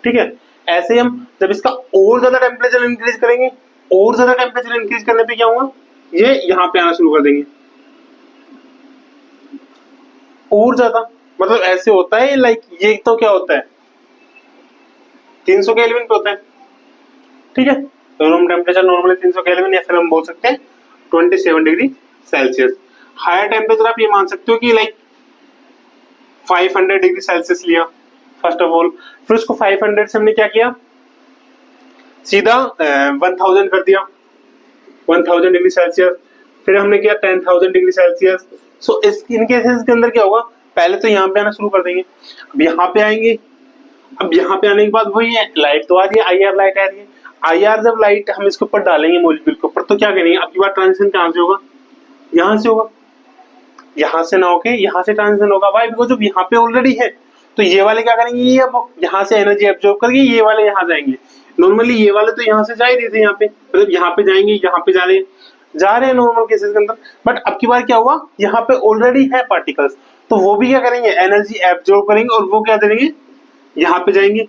ठीक है। ऐसे ही हम जब इसका और ज्यादा टेम्परेचर इंक्रीज करेंगे, और ज्यादा टेम्परेचर इंक्रीज करने पे क्या होगा, ये यहाँ पे आना शुरू कर देंगे और ज्यादा, मतलब ऐसे होता है लाइक ये तो क्या होता है 300 केल्विन पे होता है, ठीक है। तो रूम टेम्परेचर नॉर्मली 300 केल्विन या फिर हम बोल सकते हैं 27 डिग्री सेल्सियस। हायर टेम्परेचर आप ये मान सकते हो कि लाइक 500 डिग्री सेल्सियस लिया फर्स्ट ऑफ ऑल, फिर उसको 500 से हमने क्या किया, सीधा 1000 कर दिया, 1000 डिग्री सेल्सियस, फिर हमने किया 10,000 डिग्री सेल्सियस। सो इस इन केसेस के अंदर क्या होगा, पहले तो यहाँ पे आना शुरू कर देंगे, अब यहाँ पे आएंगे, अब यहाँ पे आने के बाद वही है, लाइट तो आ रही है, IR लाइट आ रही है, IR जब लाइट हम इसके ऊपर डालेंगे मोलिक्यूल के ऊपर तो क्या करेंगे, अब की बार ट्रांजिशन कहाँ से होगा, यहाँ से होगा, यहाँ से ना होके यहाँ से ट्रांजिशन होगा। वाई, बिकॉज जब यहाँ पे ऑलरेडी है तो ये वाले क्या करेंगे, ये अब यहाँ से एनर्जी एब्जॉर्ब करके ये वाले यहाँ जाएंगे। नॉर्मली ये वाले तो यहाँ से जा ही रहे थे, यहाँ पे मतलब यहाँ पे जाएंगे, यहाँ पे जा रहे हैं नॉर्मल केसेस के अंदर, बट अब की बार क्या हुआ, यहाँ पे ऑलरेडी है पार्टिकल्स, तो वो भी क्या करेंगे, एनर्जी एब्जॉर्ब करेंगे और वो क्या करेंगे, यहाँ पे जाएंगे,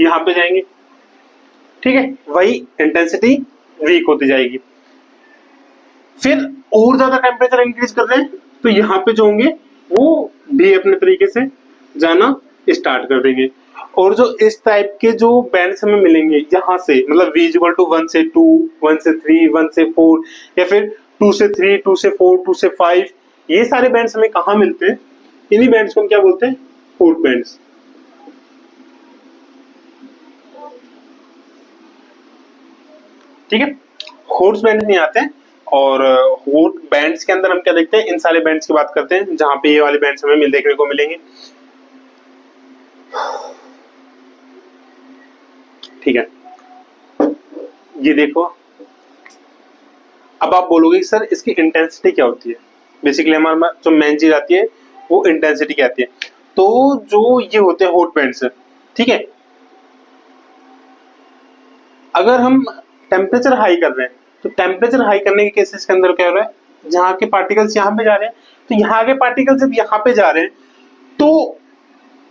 यहाँ पे जाएंगे, ठीक है। वही इंटेंसिटी वीक होती जाएगी। फिर और ज्यादा टेम्परेचर इंक्रीज कर रहे हैं तो यहाँ पे जो होंगे वो भी अपने तरीके से जाना स्टार्ट कर देंगे। और जो इस टाइप के जो बैंड्स हमें मिलेंगे यहाँ से, मतलब v इक्वल टू 1 से 2, 1 से 3, 1 से 4 या फिर 2 से 3, 2 से 4, 2 से 5, ये सारे बैंड्स हमें कहाँ मिलते हैं, इन्हीं बैंड्स को हम क्या बोलते हैं, हॉट बैंड्स, ठीक है। हॉट बैंड्स में आते हैं और हॉट बैंड्स के अंदर हम क्या देखते हैं, इन सारे बैंड्स की बात करते हैं जहां पे ये वाले बैंड्स हमें देखने को मिलेंगे, ठीक है। ये देखो, अब आप बोलोगे कि सर इसकी इंटेंसिटी क्या होती है, बेसिकली हमारे जो मेन चीज आती है वो इंटेंसिटी क्या आती है। तो जो ये होते हैं हॉट बैंड्स, ठीक है, अगर हम टेम्परेचर हाई कर रहे हैं तो टेम्परेचर हाई करने के केसेस के अंदर क्या हो रहा है, जहाँ के पार्टिकल्स यहाँ पे जा रहे हैं तो यहाँ के पार्टिकल्स जब यहाँ पे जा रहे हैं तो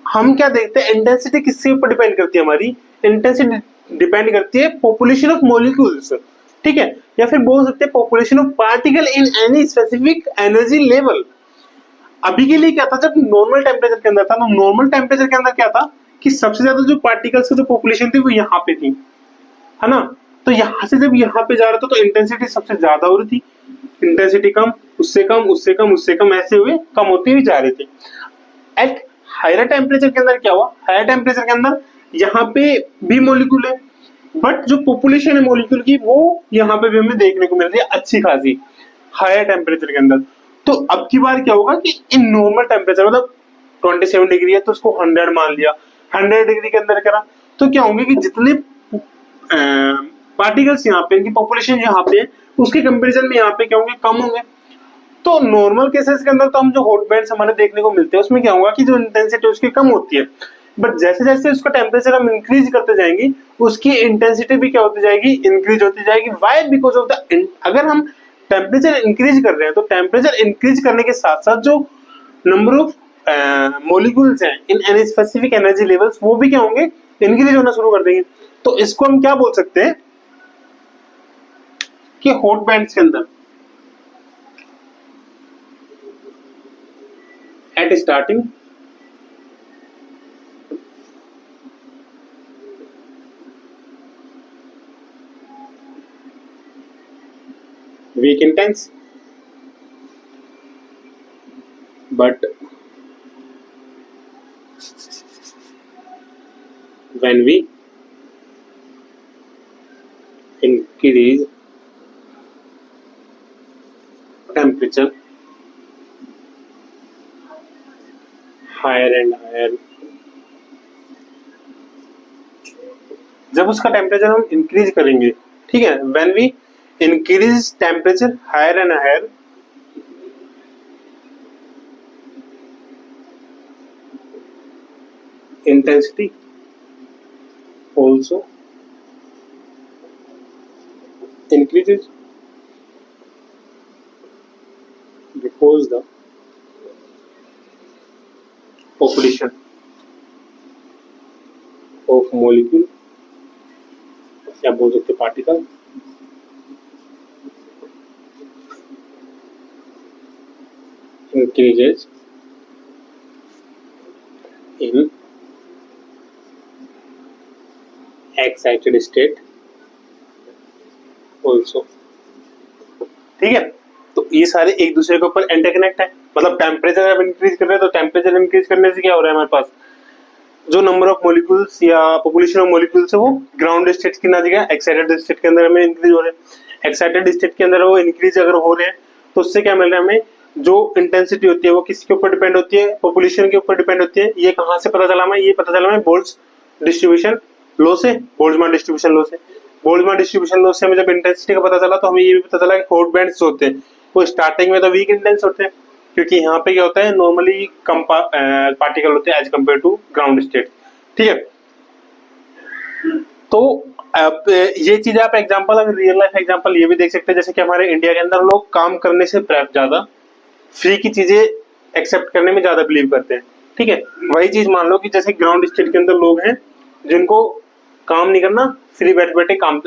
हम क्या देखते हैं, इंटेंसिटी किसके ऊपर डिपेंड करती है, हमारी इंटेंसिटी डिपेंड करती है पॉपुलेशन ऑफ मॉलिक्यूल्स, ठीक है, या फिर बोल सकते हैं population of particle in any specific energy level. अभी के लिए क्या था, जब नॉर्मल टेम्परेचर के अंदर था, तो नॉर्मल टेम्परेचर के अंदर क्या था कि सबसे ज्यादा जो पार्टिकल्स की जो पॉपुलेशन थी वो यहाँ पे थी, है ना। तो यहाँ से जब यहाँ पे जा रहा था तो इंटेंसिटी सबसे ज्यादा हो रही थी, इंटेंसिटी कम, उससे कम, उससे कम, उससे कम, ऐसे हुए कम होती हुई जा रही थी। एट हायर टेम्परेचर के अंदर क्या हुआ, हायर टेम्परेचर के अंदर यहाँ पे भी मॉलिक्यूल है, बट जो पॉपुलेशन है मॉलिक्यूल की वो यहाँ पे भी हमें देखने को मिल रही है अच्छी खासी हायर टेम्परेचर के अंदर। तो अब की बार क्या होगा कि इन नॉर्मल टेम्परेचर मतलब 27 डिग्री है तो उसको 100 मान लिया, 100 डिग्री के अंदर करा तो क्या होंगे कि जितने पार्टिकल्स यहाँ पे, इनकी पॉपुलेशन यहाँ पे है, उसके कंपैरिजन में यहाँ पे क्या होंगे, कम होंगे। तो नॉर्मल केसेस के अंदर तो हम जो हॉट बैंड्स हमारे देखने को मिलते हैं उसमें क्या होगा कि जो इंटेंसिटी उसकी कम होती है, बट जैसे जैसे उसका टेम्परेचर हम इंक्रीज करते जाएंगे उसकी इंटेंसिटी भी क्या होती जाएगी, इंक्रीज होती जाएगी। वाई, बिकॉज ऑफ द, अगर हम टेम्परेचर इंक्रीज कर रहे हैं तो टेम्परेचर इंक्रीज करने के साथ साथ जो नंबर ऑफ मोलिक्यूल्स हैं in any specific energy levels, वो भी क्या होंगे, इंक्रीज होना शुरू कर देंगे। तो इसको हम क्या बोल सकते हैं कि हॉट बैंड्स के अंदर at starting weak intense but when we increase temperature higher and higher, जब उसका टेम्परेचर हम इंक्रीज करेंगे, ठीक है, when we increase temperature higher and higher, intensity also increases because the population of molecule या बोल सकते particle increases in excited state also, ठीक है। तो ये सारे एक दूसरे के ऊपर इंटरकनेक्ट है, मतलब टेम्परेचर जब इंक्रीज कर रहे हैं तो टेम्परेचर इंक्रीज करने से क्या हो रहा है, हमारे पास जो नंबर ऑफ मॉलिक्यूल्स या पॉपुलेशन ऑफ मॉलिक्यूल्स है वो ग्राउंड स्टेट की ना जगह एक्साइटेड स्टेट के अंदर हमें इंक्रीज हो रहे हैं। एक्साइटेड स्टेट के अंदर वो इंक्रीज अगर हो रहे हैं तो उससे क्या मिल रहा है हमें, जो इंटेंसिटी होती है वो किसके ऊपर डिपेंड होती है, पॉपुलेशन के ऊपर डिपेंड होती है। ये कहाँ से पता चला हमें, ये पता चला हमें बोल्ट्ज डिस्ट्रीब्यूशन लॉ से, बोल्ट्जमान डिस्ट्रीब्यूशन लॉ से। बोल्ट्जमान डिस्ट्रीब्यूशन लॉ से हमें जब इंटेंसिटी का पता चला तो हमें ये भी पता चला कि हॉट बैंड्स होते हैं वो स्टार्टिंग में तो वीक इंटेंस होते हैं, क्योंकि यहाँ पे क्या होता है नॉर्मली कम पार्टिकल होते हैं as compare to ground state, ठीक है। तो अब ये चीज आप एग्जांपल, अगर रियल लाइफ एग्जांपल ये भी देख सकते हैं, जैसे कि हमारे इंडिया के अंदर लोग काम करने से ज्यादा फ्री की चीजें एक्सेप्ट करने में ज्यादा बिलीव करते हैं, ठीक है। वही चीज मान लो कि जैसे ग्राउंड स्टेट के अंदर लोग हैं जिनको काम नहीं करना, फ्री बैठे बैठे काम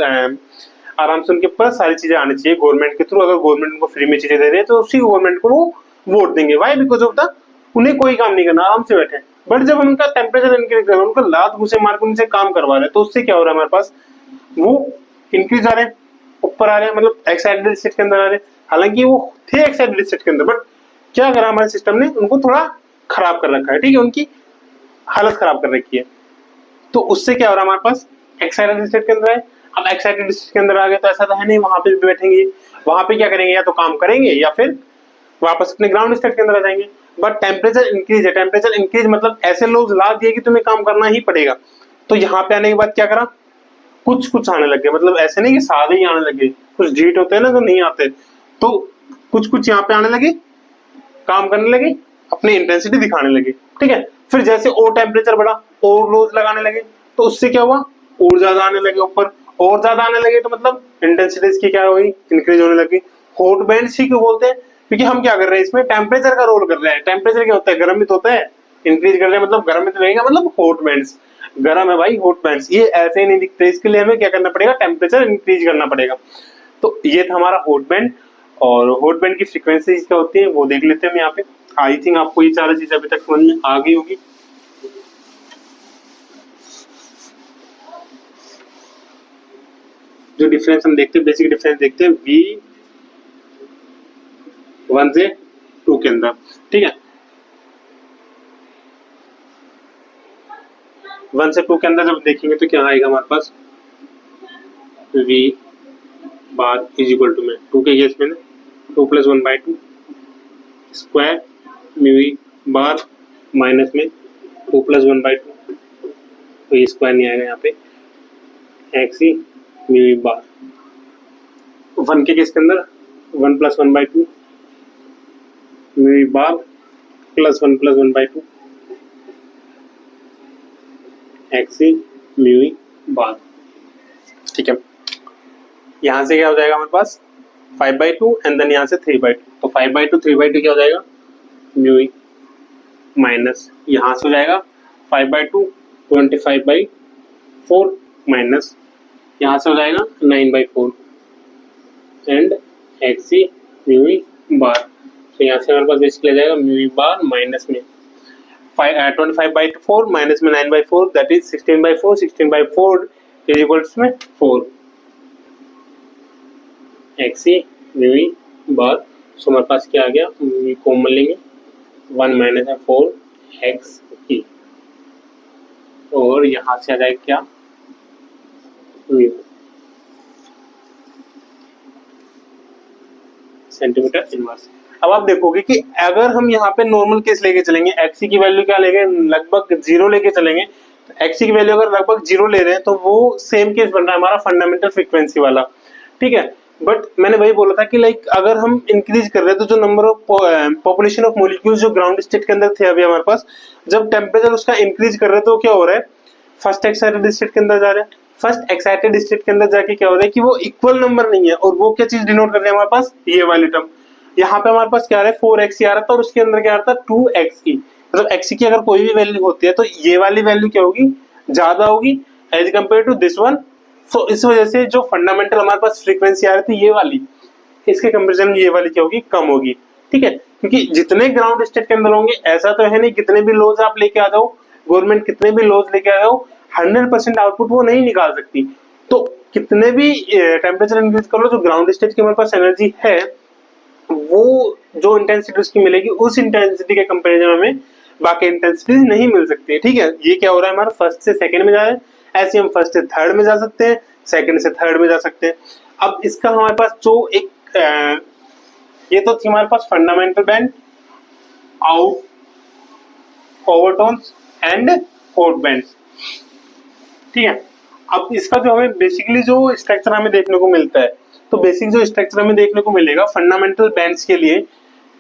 आराम से उनके पास सारी चीजें आनी चाहिए गवर्नमेंट के थ्रू। अगर गवर्नमेंट उनको फ्री में चीजें दे रही है तो उसी गवर्नमेंट को वो वोट देंगे। वाई? बिकॉज ऑफ द उन्हें कोई काम नहीं करना, आराम से बैठे। बट जब उनका टेम्परेचर इंक्रीज कर रहा है, उनको लात घुसे मार के उनसे काम करवा रहे हैं, तो उससे क्या हो रहा है हमारे पास, वो इंक्रीज आ रहे हैं, ऊपर आ रहे हैं, मतलब एक्साइटेड स्टेट के अंदर आ रहे हैं। हालांकि वो थे एक्साइटेड स्टेट के अंदर, बट क्या करा हमारे सिस्टम ने, उनको थोड़ा खराब कर रखा है, ठीक है, उनकी हालत खराब कर रखी है। तो उससे क्या हो रहा है हमारे पास, एक्साइटेड स्टेट के अंदर है। अब एक्साइटेड स्टेट के अंदर आ गए तो ऐसा तो है नहीं वहां पे भी बैठेंगे, वहां पे क्या करेंगे, या तो काम करेंगे या फिर वापस अपने ग्राउंड स्टेट के अंदर आ जाएंगे। बट टेम्परेचर इंक्रीज है, टेम्परेचर इंक्रीज मतलब ऐसे लोग ला दिए कि तुम्हें काम करना ही पड़ेगा। तो यहाँ पे आने के बाद क्या करा, कुछ कुछ आने लगे, मतलब ऐसे नहीं कि सारे ही आने लगे, कुछ जीट होते हैं ना जो नहीं आते, तो कुछ कुछ यहाँ पे आने लगे, काम करने लगे, अपनी इंटेंसिटी दिखाने लगे, ठीक है। फिर जैसे और टेम्परेचर बढ़ा, और लोज लगाने लगे, तो उससे क्या हुआ, और ज्यादा आने लगे ऊपर, और ज्यादा आने लगे, तो मतलब इंटेंसिटी की क्या हुई, इंक्रीज होने लगी। हॉट बैंड्स ही क्यों बोलते हैं, क्योंकि हम क्या कर रहे हैं इसमें, टेम्परेचर का रोल कर रहे हैं। टेम्परेचर क्या होता है, गर्म ही तो होता है, इंक्रीज कर रहे हैं मतलब गर्म में तो रहेगा, मतलब हॉट बैंड्स गर्म है भाई, हॉट बैंड्स ये ऐसे ही नहीं दिखते, इसके लिए हमें क्या करना पड़ेगा, टेम्परेचर इंक्रीज करना पड़ेगा। तो ये था हमारा हॉट बैंड, और हॉट बैंड की फ्रीक्वेंसी क्या होती है वो देख लेते हैं हम यहाँ पे। आई थिंक आपको ये सारी चीज अभी तक समझ में आ गई होगी। जो डिफरेंस हम देखते हैं, बेसिक डिफरेंस देखते हैं V1 से 2 के अंदर, ठीक है। 1 से 2 के अंदर जब देखेंगे तो क्या आएगा हमारे पास, V bar is equal to में 2 के केस में 2 + 1/2 स्क्वायर म्यू बार माइनस में 2 + 1/2, तो ये स्क्वायर नहीं आएगा यहाँ पे, एक्स ही म्यू बार। 1 के केस के अंदर 1 + 1/2 म्यू बार प्लस 1 + 1/2 एक्स ही म्यू बार, ठीक है। यहाँ से क्या हो जाएगा हमारे पास 5/2 एंड देन यहाँ से 3/2, तो 5/2 3/2 क्या हो जाएगा म्यू माइनस यहाँ से हो जाएगा 5/2, 25/4 माइनस यहाँ से हो जाएगा 9/4 एंड एक्सी म्यू बार। तो यहाँ से हमारे पास बेसिकली आ जाएगा म्यू बार माइनस में 25/4 माइनस में 9/4 दैट इज 16/4, 16/4 इज इक्वल्स में 4 एक्सी म्यू बार। सो हमारे पास क्या आ गया, म्यू कॉमन लेंगे 1 माइनस है 4 एक्स ई और यहाँ से आ जाएगा क्या म्यू सेंटीमीटर इनवर्स। अब आप देखोगे कि अगर हम यहाँ पे नॉर्मल केस लेके चलेंगे, एक्सी की वैल्यू क्या लेंगे, लगभग 0 लेके चलेंगे। तो एक्सी की वैल्यू अगर लगभग 0 ले रहे हैं तो वो सेम केस बन रहा है हमारा फंडामेंटल फ्रीक्वेंसी वाला, ठीक है। बट मैंने वही बोला था कि लाइक अगर हम इंक्रीज कर रहे हैं तो जो number of population of molecules जो ग्राउंड स्टेट के अंदर थे अभी हमारे पास, जब टेम्परेचर उसका इंक्रीज कर रहे हैं तो क्या हो रहा है, फर्स्ट एक्साइटेड स्टेट के अंदर जा रहे हैं। फर्स्ट एक्साइटेड स्टेट के अंदर जाके क्या हो रहा है कि वो इक्वल नंबर नहीं है, और वो क्या चीज डिनोट कर रहे हैं हमारे पास, ये वाली टर्म। यहाँ पे हमारे पास क्या आ रहा है 4x आ रहा था और उसके अंदर क्या आ रहा था 2xe। मतलब x की अगर कोई भी वैल्यू होती है तो ये वाली वैल्यू क्या होगी, ज्यादा होगी as compare to this one. So इस वजह से जो फंडामेंटल हमारे पास फ्रीक्वेंसी आ रही थी ये वाली, इसके कंपेरिजन में ये वाली क्या होगी, कम होगी, ठीक है। क्योंकि जितने ग्राउंड स्टेट के अंदर होंगे, ऐसा तो है नहीं कितने भी लॉज आप लेके आ जाओ, गवर्नमेंट कितने भी लॉज लेके आ जाओ, 100% आउटपुट वो नहीं निकाल सकती। तो कितने भी टेम्परेचर इंक्रीज कर लो, जो ग्राउंड स्टेट की हमारे पास एनर्जी है वो जो इंटेंसिटी उसकी मिलेगी उस इंटेंसिटी के कंपैरिजन में हमें बाकी इंटेंसिटी नहीं मिल सकती है, ठीक है। ये क्या हो रहा है, हमारा फर्स्ट से सेकंड में जा रहा है, ऐसे हम फर्स्ट से थर्ड में जा सकते हैं, सेकंड से थर्ड में जा सकते हैं। अब इसका हमारे पास जो एक ये तो थी हमारे पास fundamental band, out overtones and hot bands, ठीक है। अब इसका जो हमें बेसिकली जो स्ट्रक्चर हमें देखने को मिलता है, तो बेसिक जो स्ट्रक्चर हमें देखने को मिलेगा फंडामेंटल बैंड्स के लिए,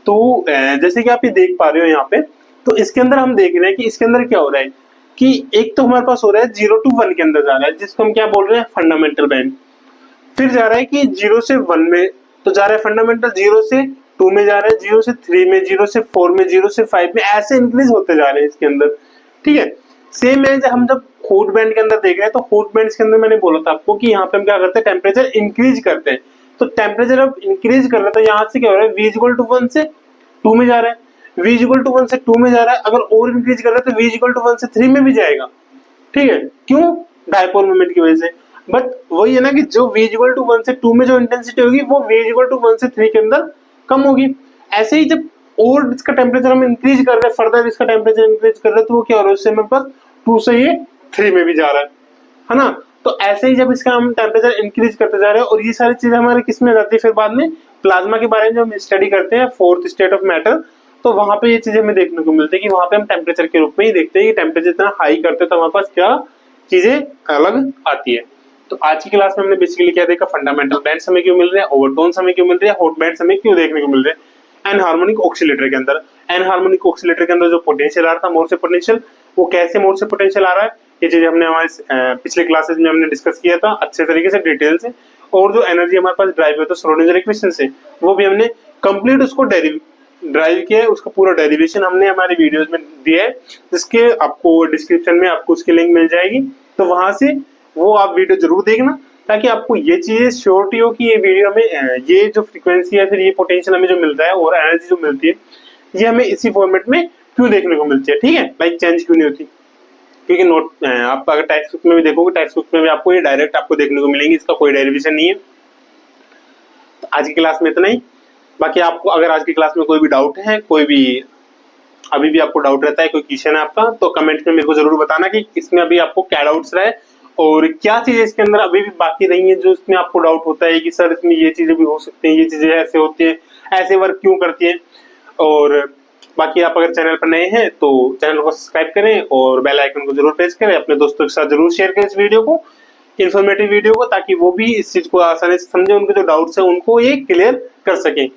तो जैसे कि आप ये देख पा रहे हो यहाँ पे, तो इसके अंदर हम देख रहे हैं कि इसके अंदर क्या हो रहा है कि एक तो हमारे पास हो रहा है 0 to 1 के अंदर जा रहा है, जिसको हम क्या बोल रहे हैं, फंडामेंटल बैंड। फिर जा रहा है कि 0 से 1 में तो जा रहा है फंडामेंटल, 0 से 2 में जा रहा है, 0 से 3 में, 0 से 4 में, 0 से 5 में, ऐसे इंक्रीज होते जा रहे हैं इसके अंदर, ठीक है। सेम है हम जब हॉट बैंड के अंदर देख रहे हैं, तो हॉट बैंड के अंदर मैंने बोला था आपको कि यहाँ पे हम क्या करते हैं, टेम्परेचर इंक्रीज करते हैं। तो टेम्परेचर अब इंक्रीज कर रहा है तो यहाँ से क्या हो रहा है, v = 1 से 2 में जा रहा है, v = 1 से 2 में जा रहा है। अगर और इंक्रीज कर रहा है तो v = 1 से 3 में भी जाएगा, ठीक है। क्यों, डायपोल मोमेंट की वजह से। बट वही है ना कि जो v = 1 से 2 में जो इंटेंसिटी होगी वो v = 1 से 3 के अंदर कम होगी। ऐसे ही जब और इसका टेम्परेचर हम इंक्रीज कर रहे हैं, फर्दर इसका टेम्परेचर इंक्रीज कर रहे हैं, तो वो क्या हो रहा है, उससे मेरे पास 2 से ये 3 में भी जा रहा है ना। तो ऐसे ही जब इसका हम टेम्परेचर इंक्रीज करते जा रहे हैं, और ये सारी चीजें हमारे किस में जाती है, फिर बाद में प्लाज्मा के बारे में जो हम स्टडी करते हैं, फोर्थ स्टेट ऑफ मैटर, तो वहां पे ये चीजें हमें देखने को मिलती है कि वहां पे हम टेम्परेचर के रूप में ही देखते हैं कि टेम्परेचर इतना हाई करते हैं तो हमारे पास क्या चीजें अलग आती है। तो आज की क्लास में हमने बेसिकली क्या देखा, फंडामेंटल बैंड्स हमें क्यों मिल रहे हैं, ओवरटोन्स हमें क्यों मिल रहे हैं, हॉट बैंड्स हमें क्यों देखने को मिल रहे हैं। एनहार्मोनिक ऑक्सीलेटर के अंदर, एनहार्मोनिक ऑक्सीलेटर के अंदर जो पोटेंशियल आ रहा था, मोड से पोटेंशियल, वो कैसे मोड से पोटेंशियल आ रहा है, ये चीजें हमने हमारे पिछले क्लासेस में हमने डिस्कस किया था अच्छे तरीके से, डिटेल से। और जो एनर्जी हमारे पास ड्राइव होता है श्रोडिंगर इक्वेशन से, वो भी हमने कंप्लीट उसको ड्राइव किया है, उसका पूरा डेरिवेशन हमने हमारी वीडियोस में दिया है, जिसके आपको डिस्क्रिप्शन में आपको उसकी लिंक मिल जाएगी। तो वहां से वो आप वीडियो जरूर देखना, ताकि आपको ये चीजें श्योरिटी हो कि ये वीडियो में ये जो फ्रीक्वेंसी है, फिर ये पोटेंशियल हमें जो मिलता है और एनर्जी जो मिलती है, ये हमें इसी फॉर्मेट में क्यों देखने को मिलती है, ठीक है। लाइक चेंज क्यों नहीं होती, क्योंकि नोट आप अगर टेक्स्ट बुक में भी देखोगे, टेक्स्ट बुक में भी आपको ये डायरेक्ट आपको देखने को मिलेंगी, इसका कोई डेरिवेशन नहीं है। तो आज की क्लास में इतना ही। बाकी आपको अगर आज की क्लास में कोई भी डाउट है, कोई भी अभी भी आपको डाउट रहता है, कोई क्वेश्चन है आपका, तो कमेंट में मेरे को जरूर बताना कि इसमें अभी आपको क्या डाउट्स रहे और क्या चीजें इसके अंदर अभी भी बाकी रही है जो इसमें आपको डाउट होता है कि सर इसमें ये चीजें भी हो सकती हैं, ये चीजें ऐसे होती है, ऐसे वर्क क्यों करती है। और बाकी आप अगर चैनल पर नए हैं तो चैनल को सब्सक्राइब करें और बेल आइकन को जरूर प्रेस करें, अपने दोस्तों के साथ जरूर शेयर करें इस वीडियो को, इन्फॉर्मेटिव वीडियो को, ताकि वो भी इस चीज को आसानी से समझे, उनके जो डाउट्स है उनको ये क्लियर कर सकें।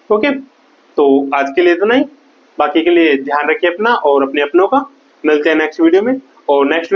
ओके, तो आज के लिए तो नहीं, बाकी के लिए ध्यान रखिए अपना और अपने अपनों का। मिलते हैं नेक्स्ट वीडियो में, और नेक्स्ट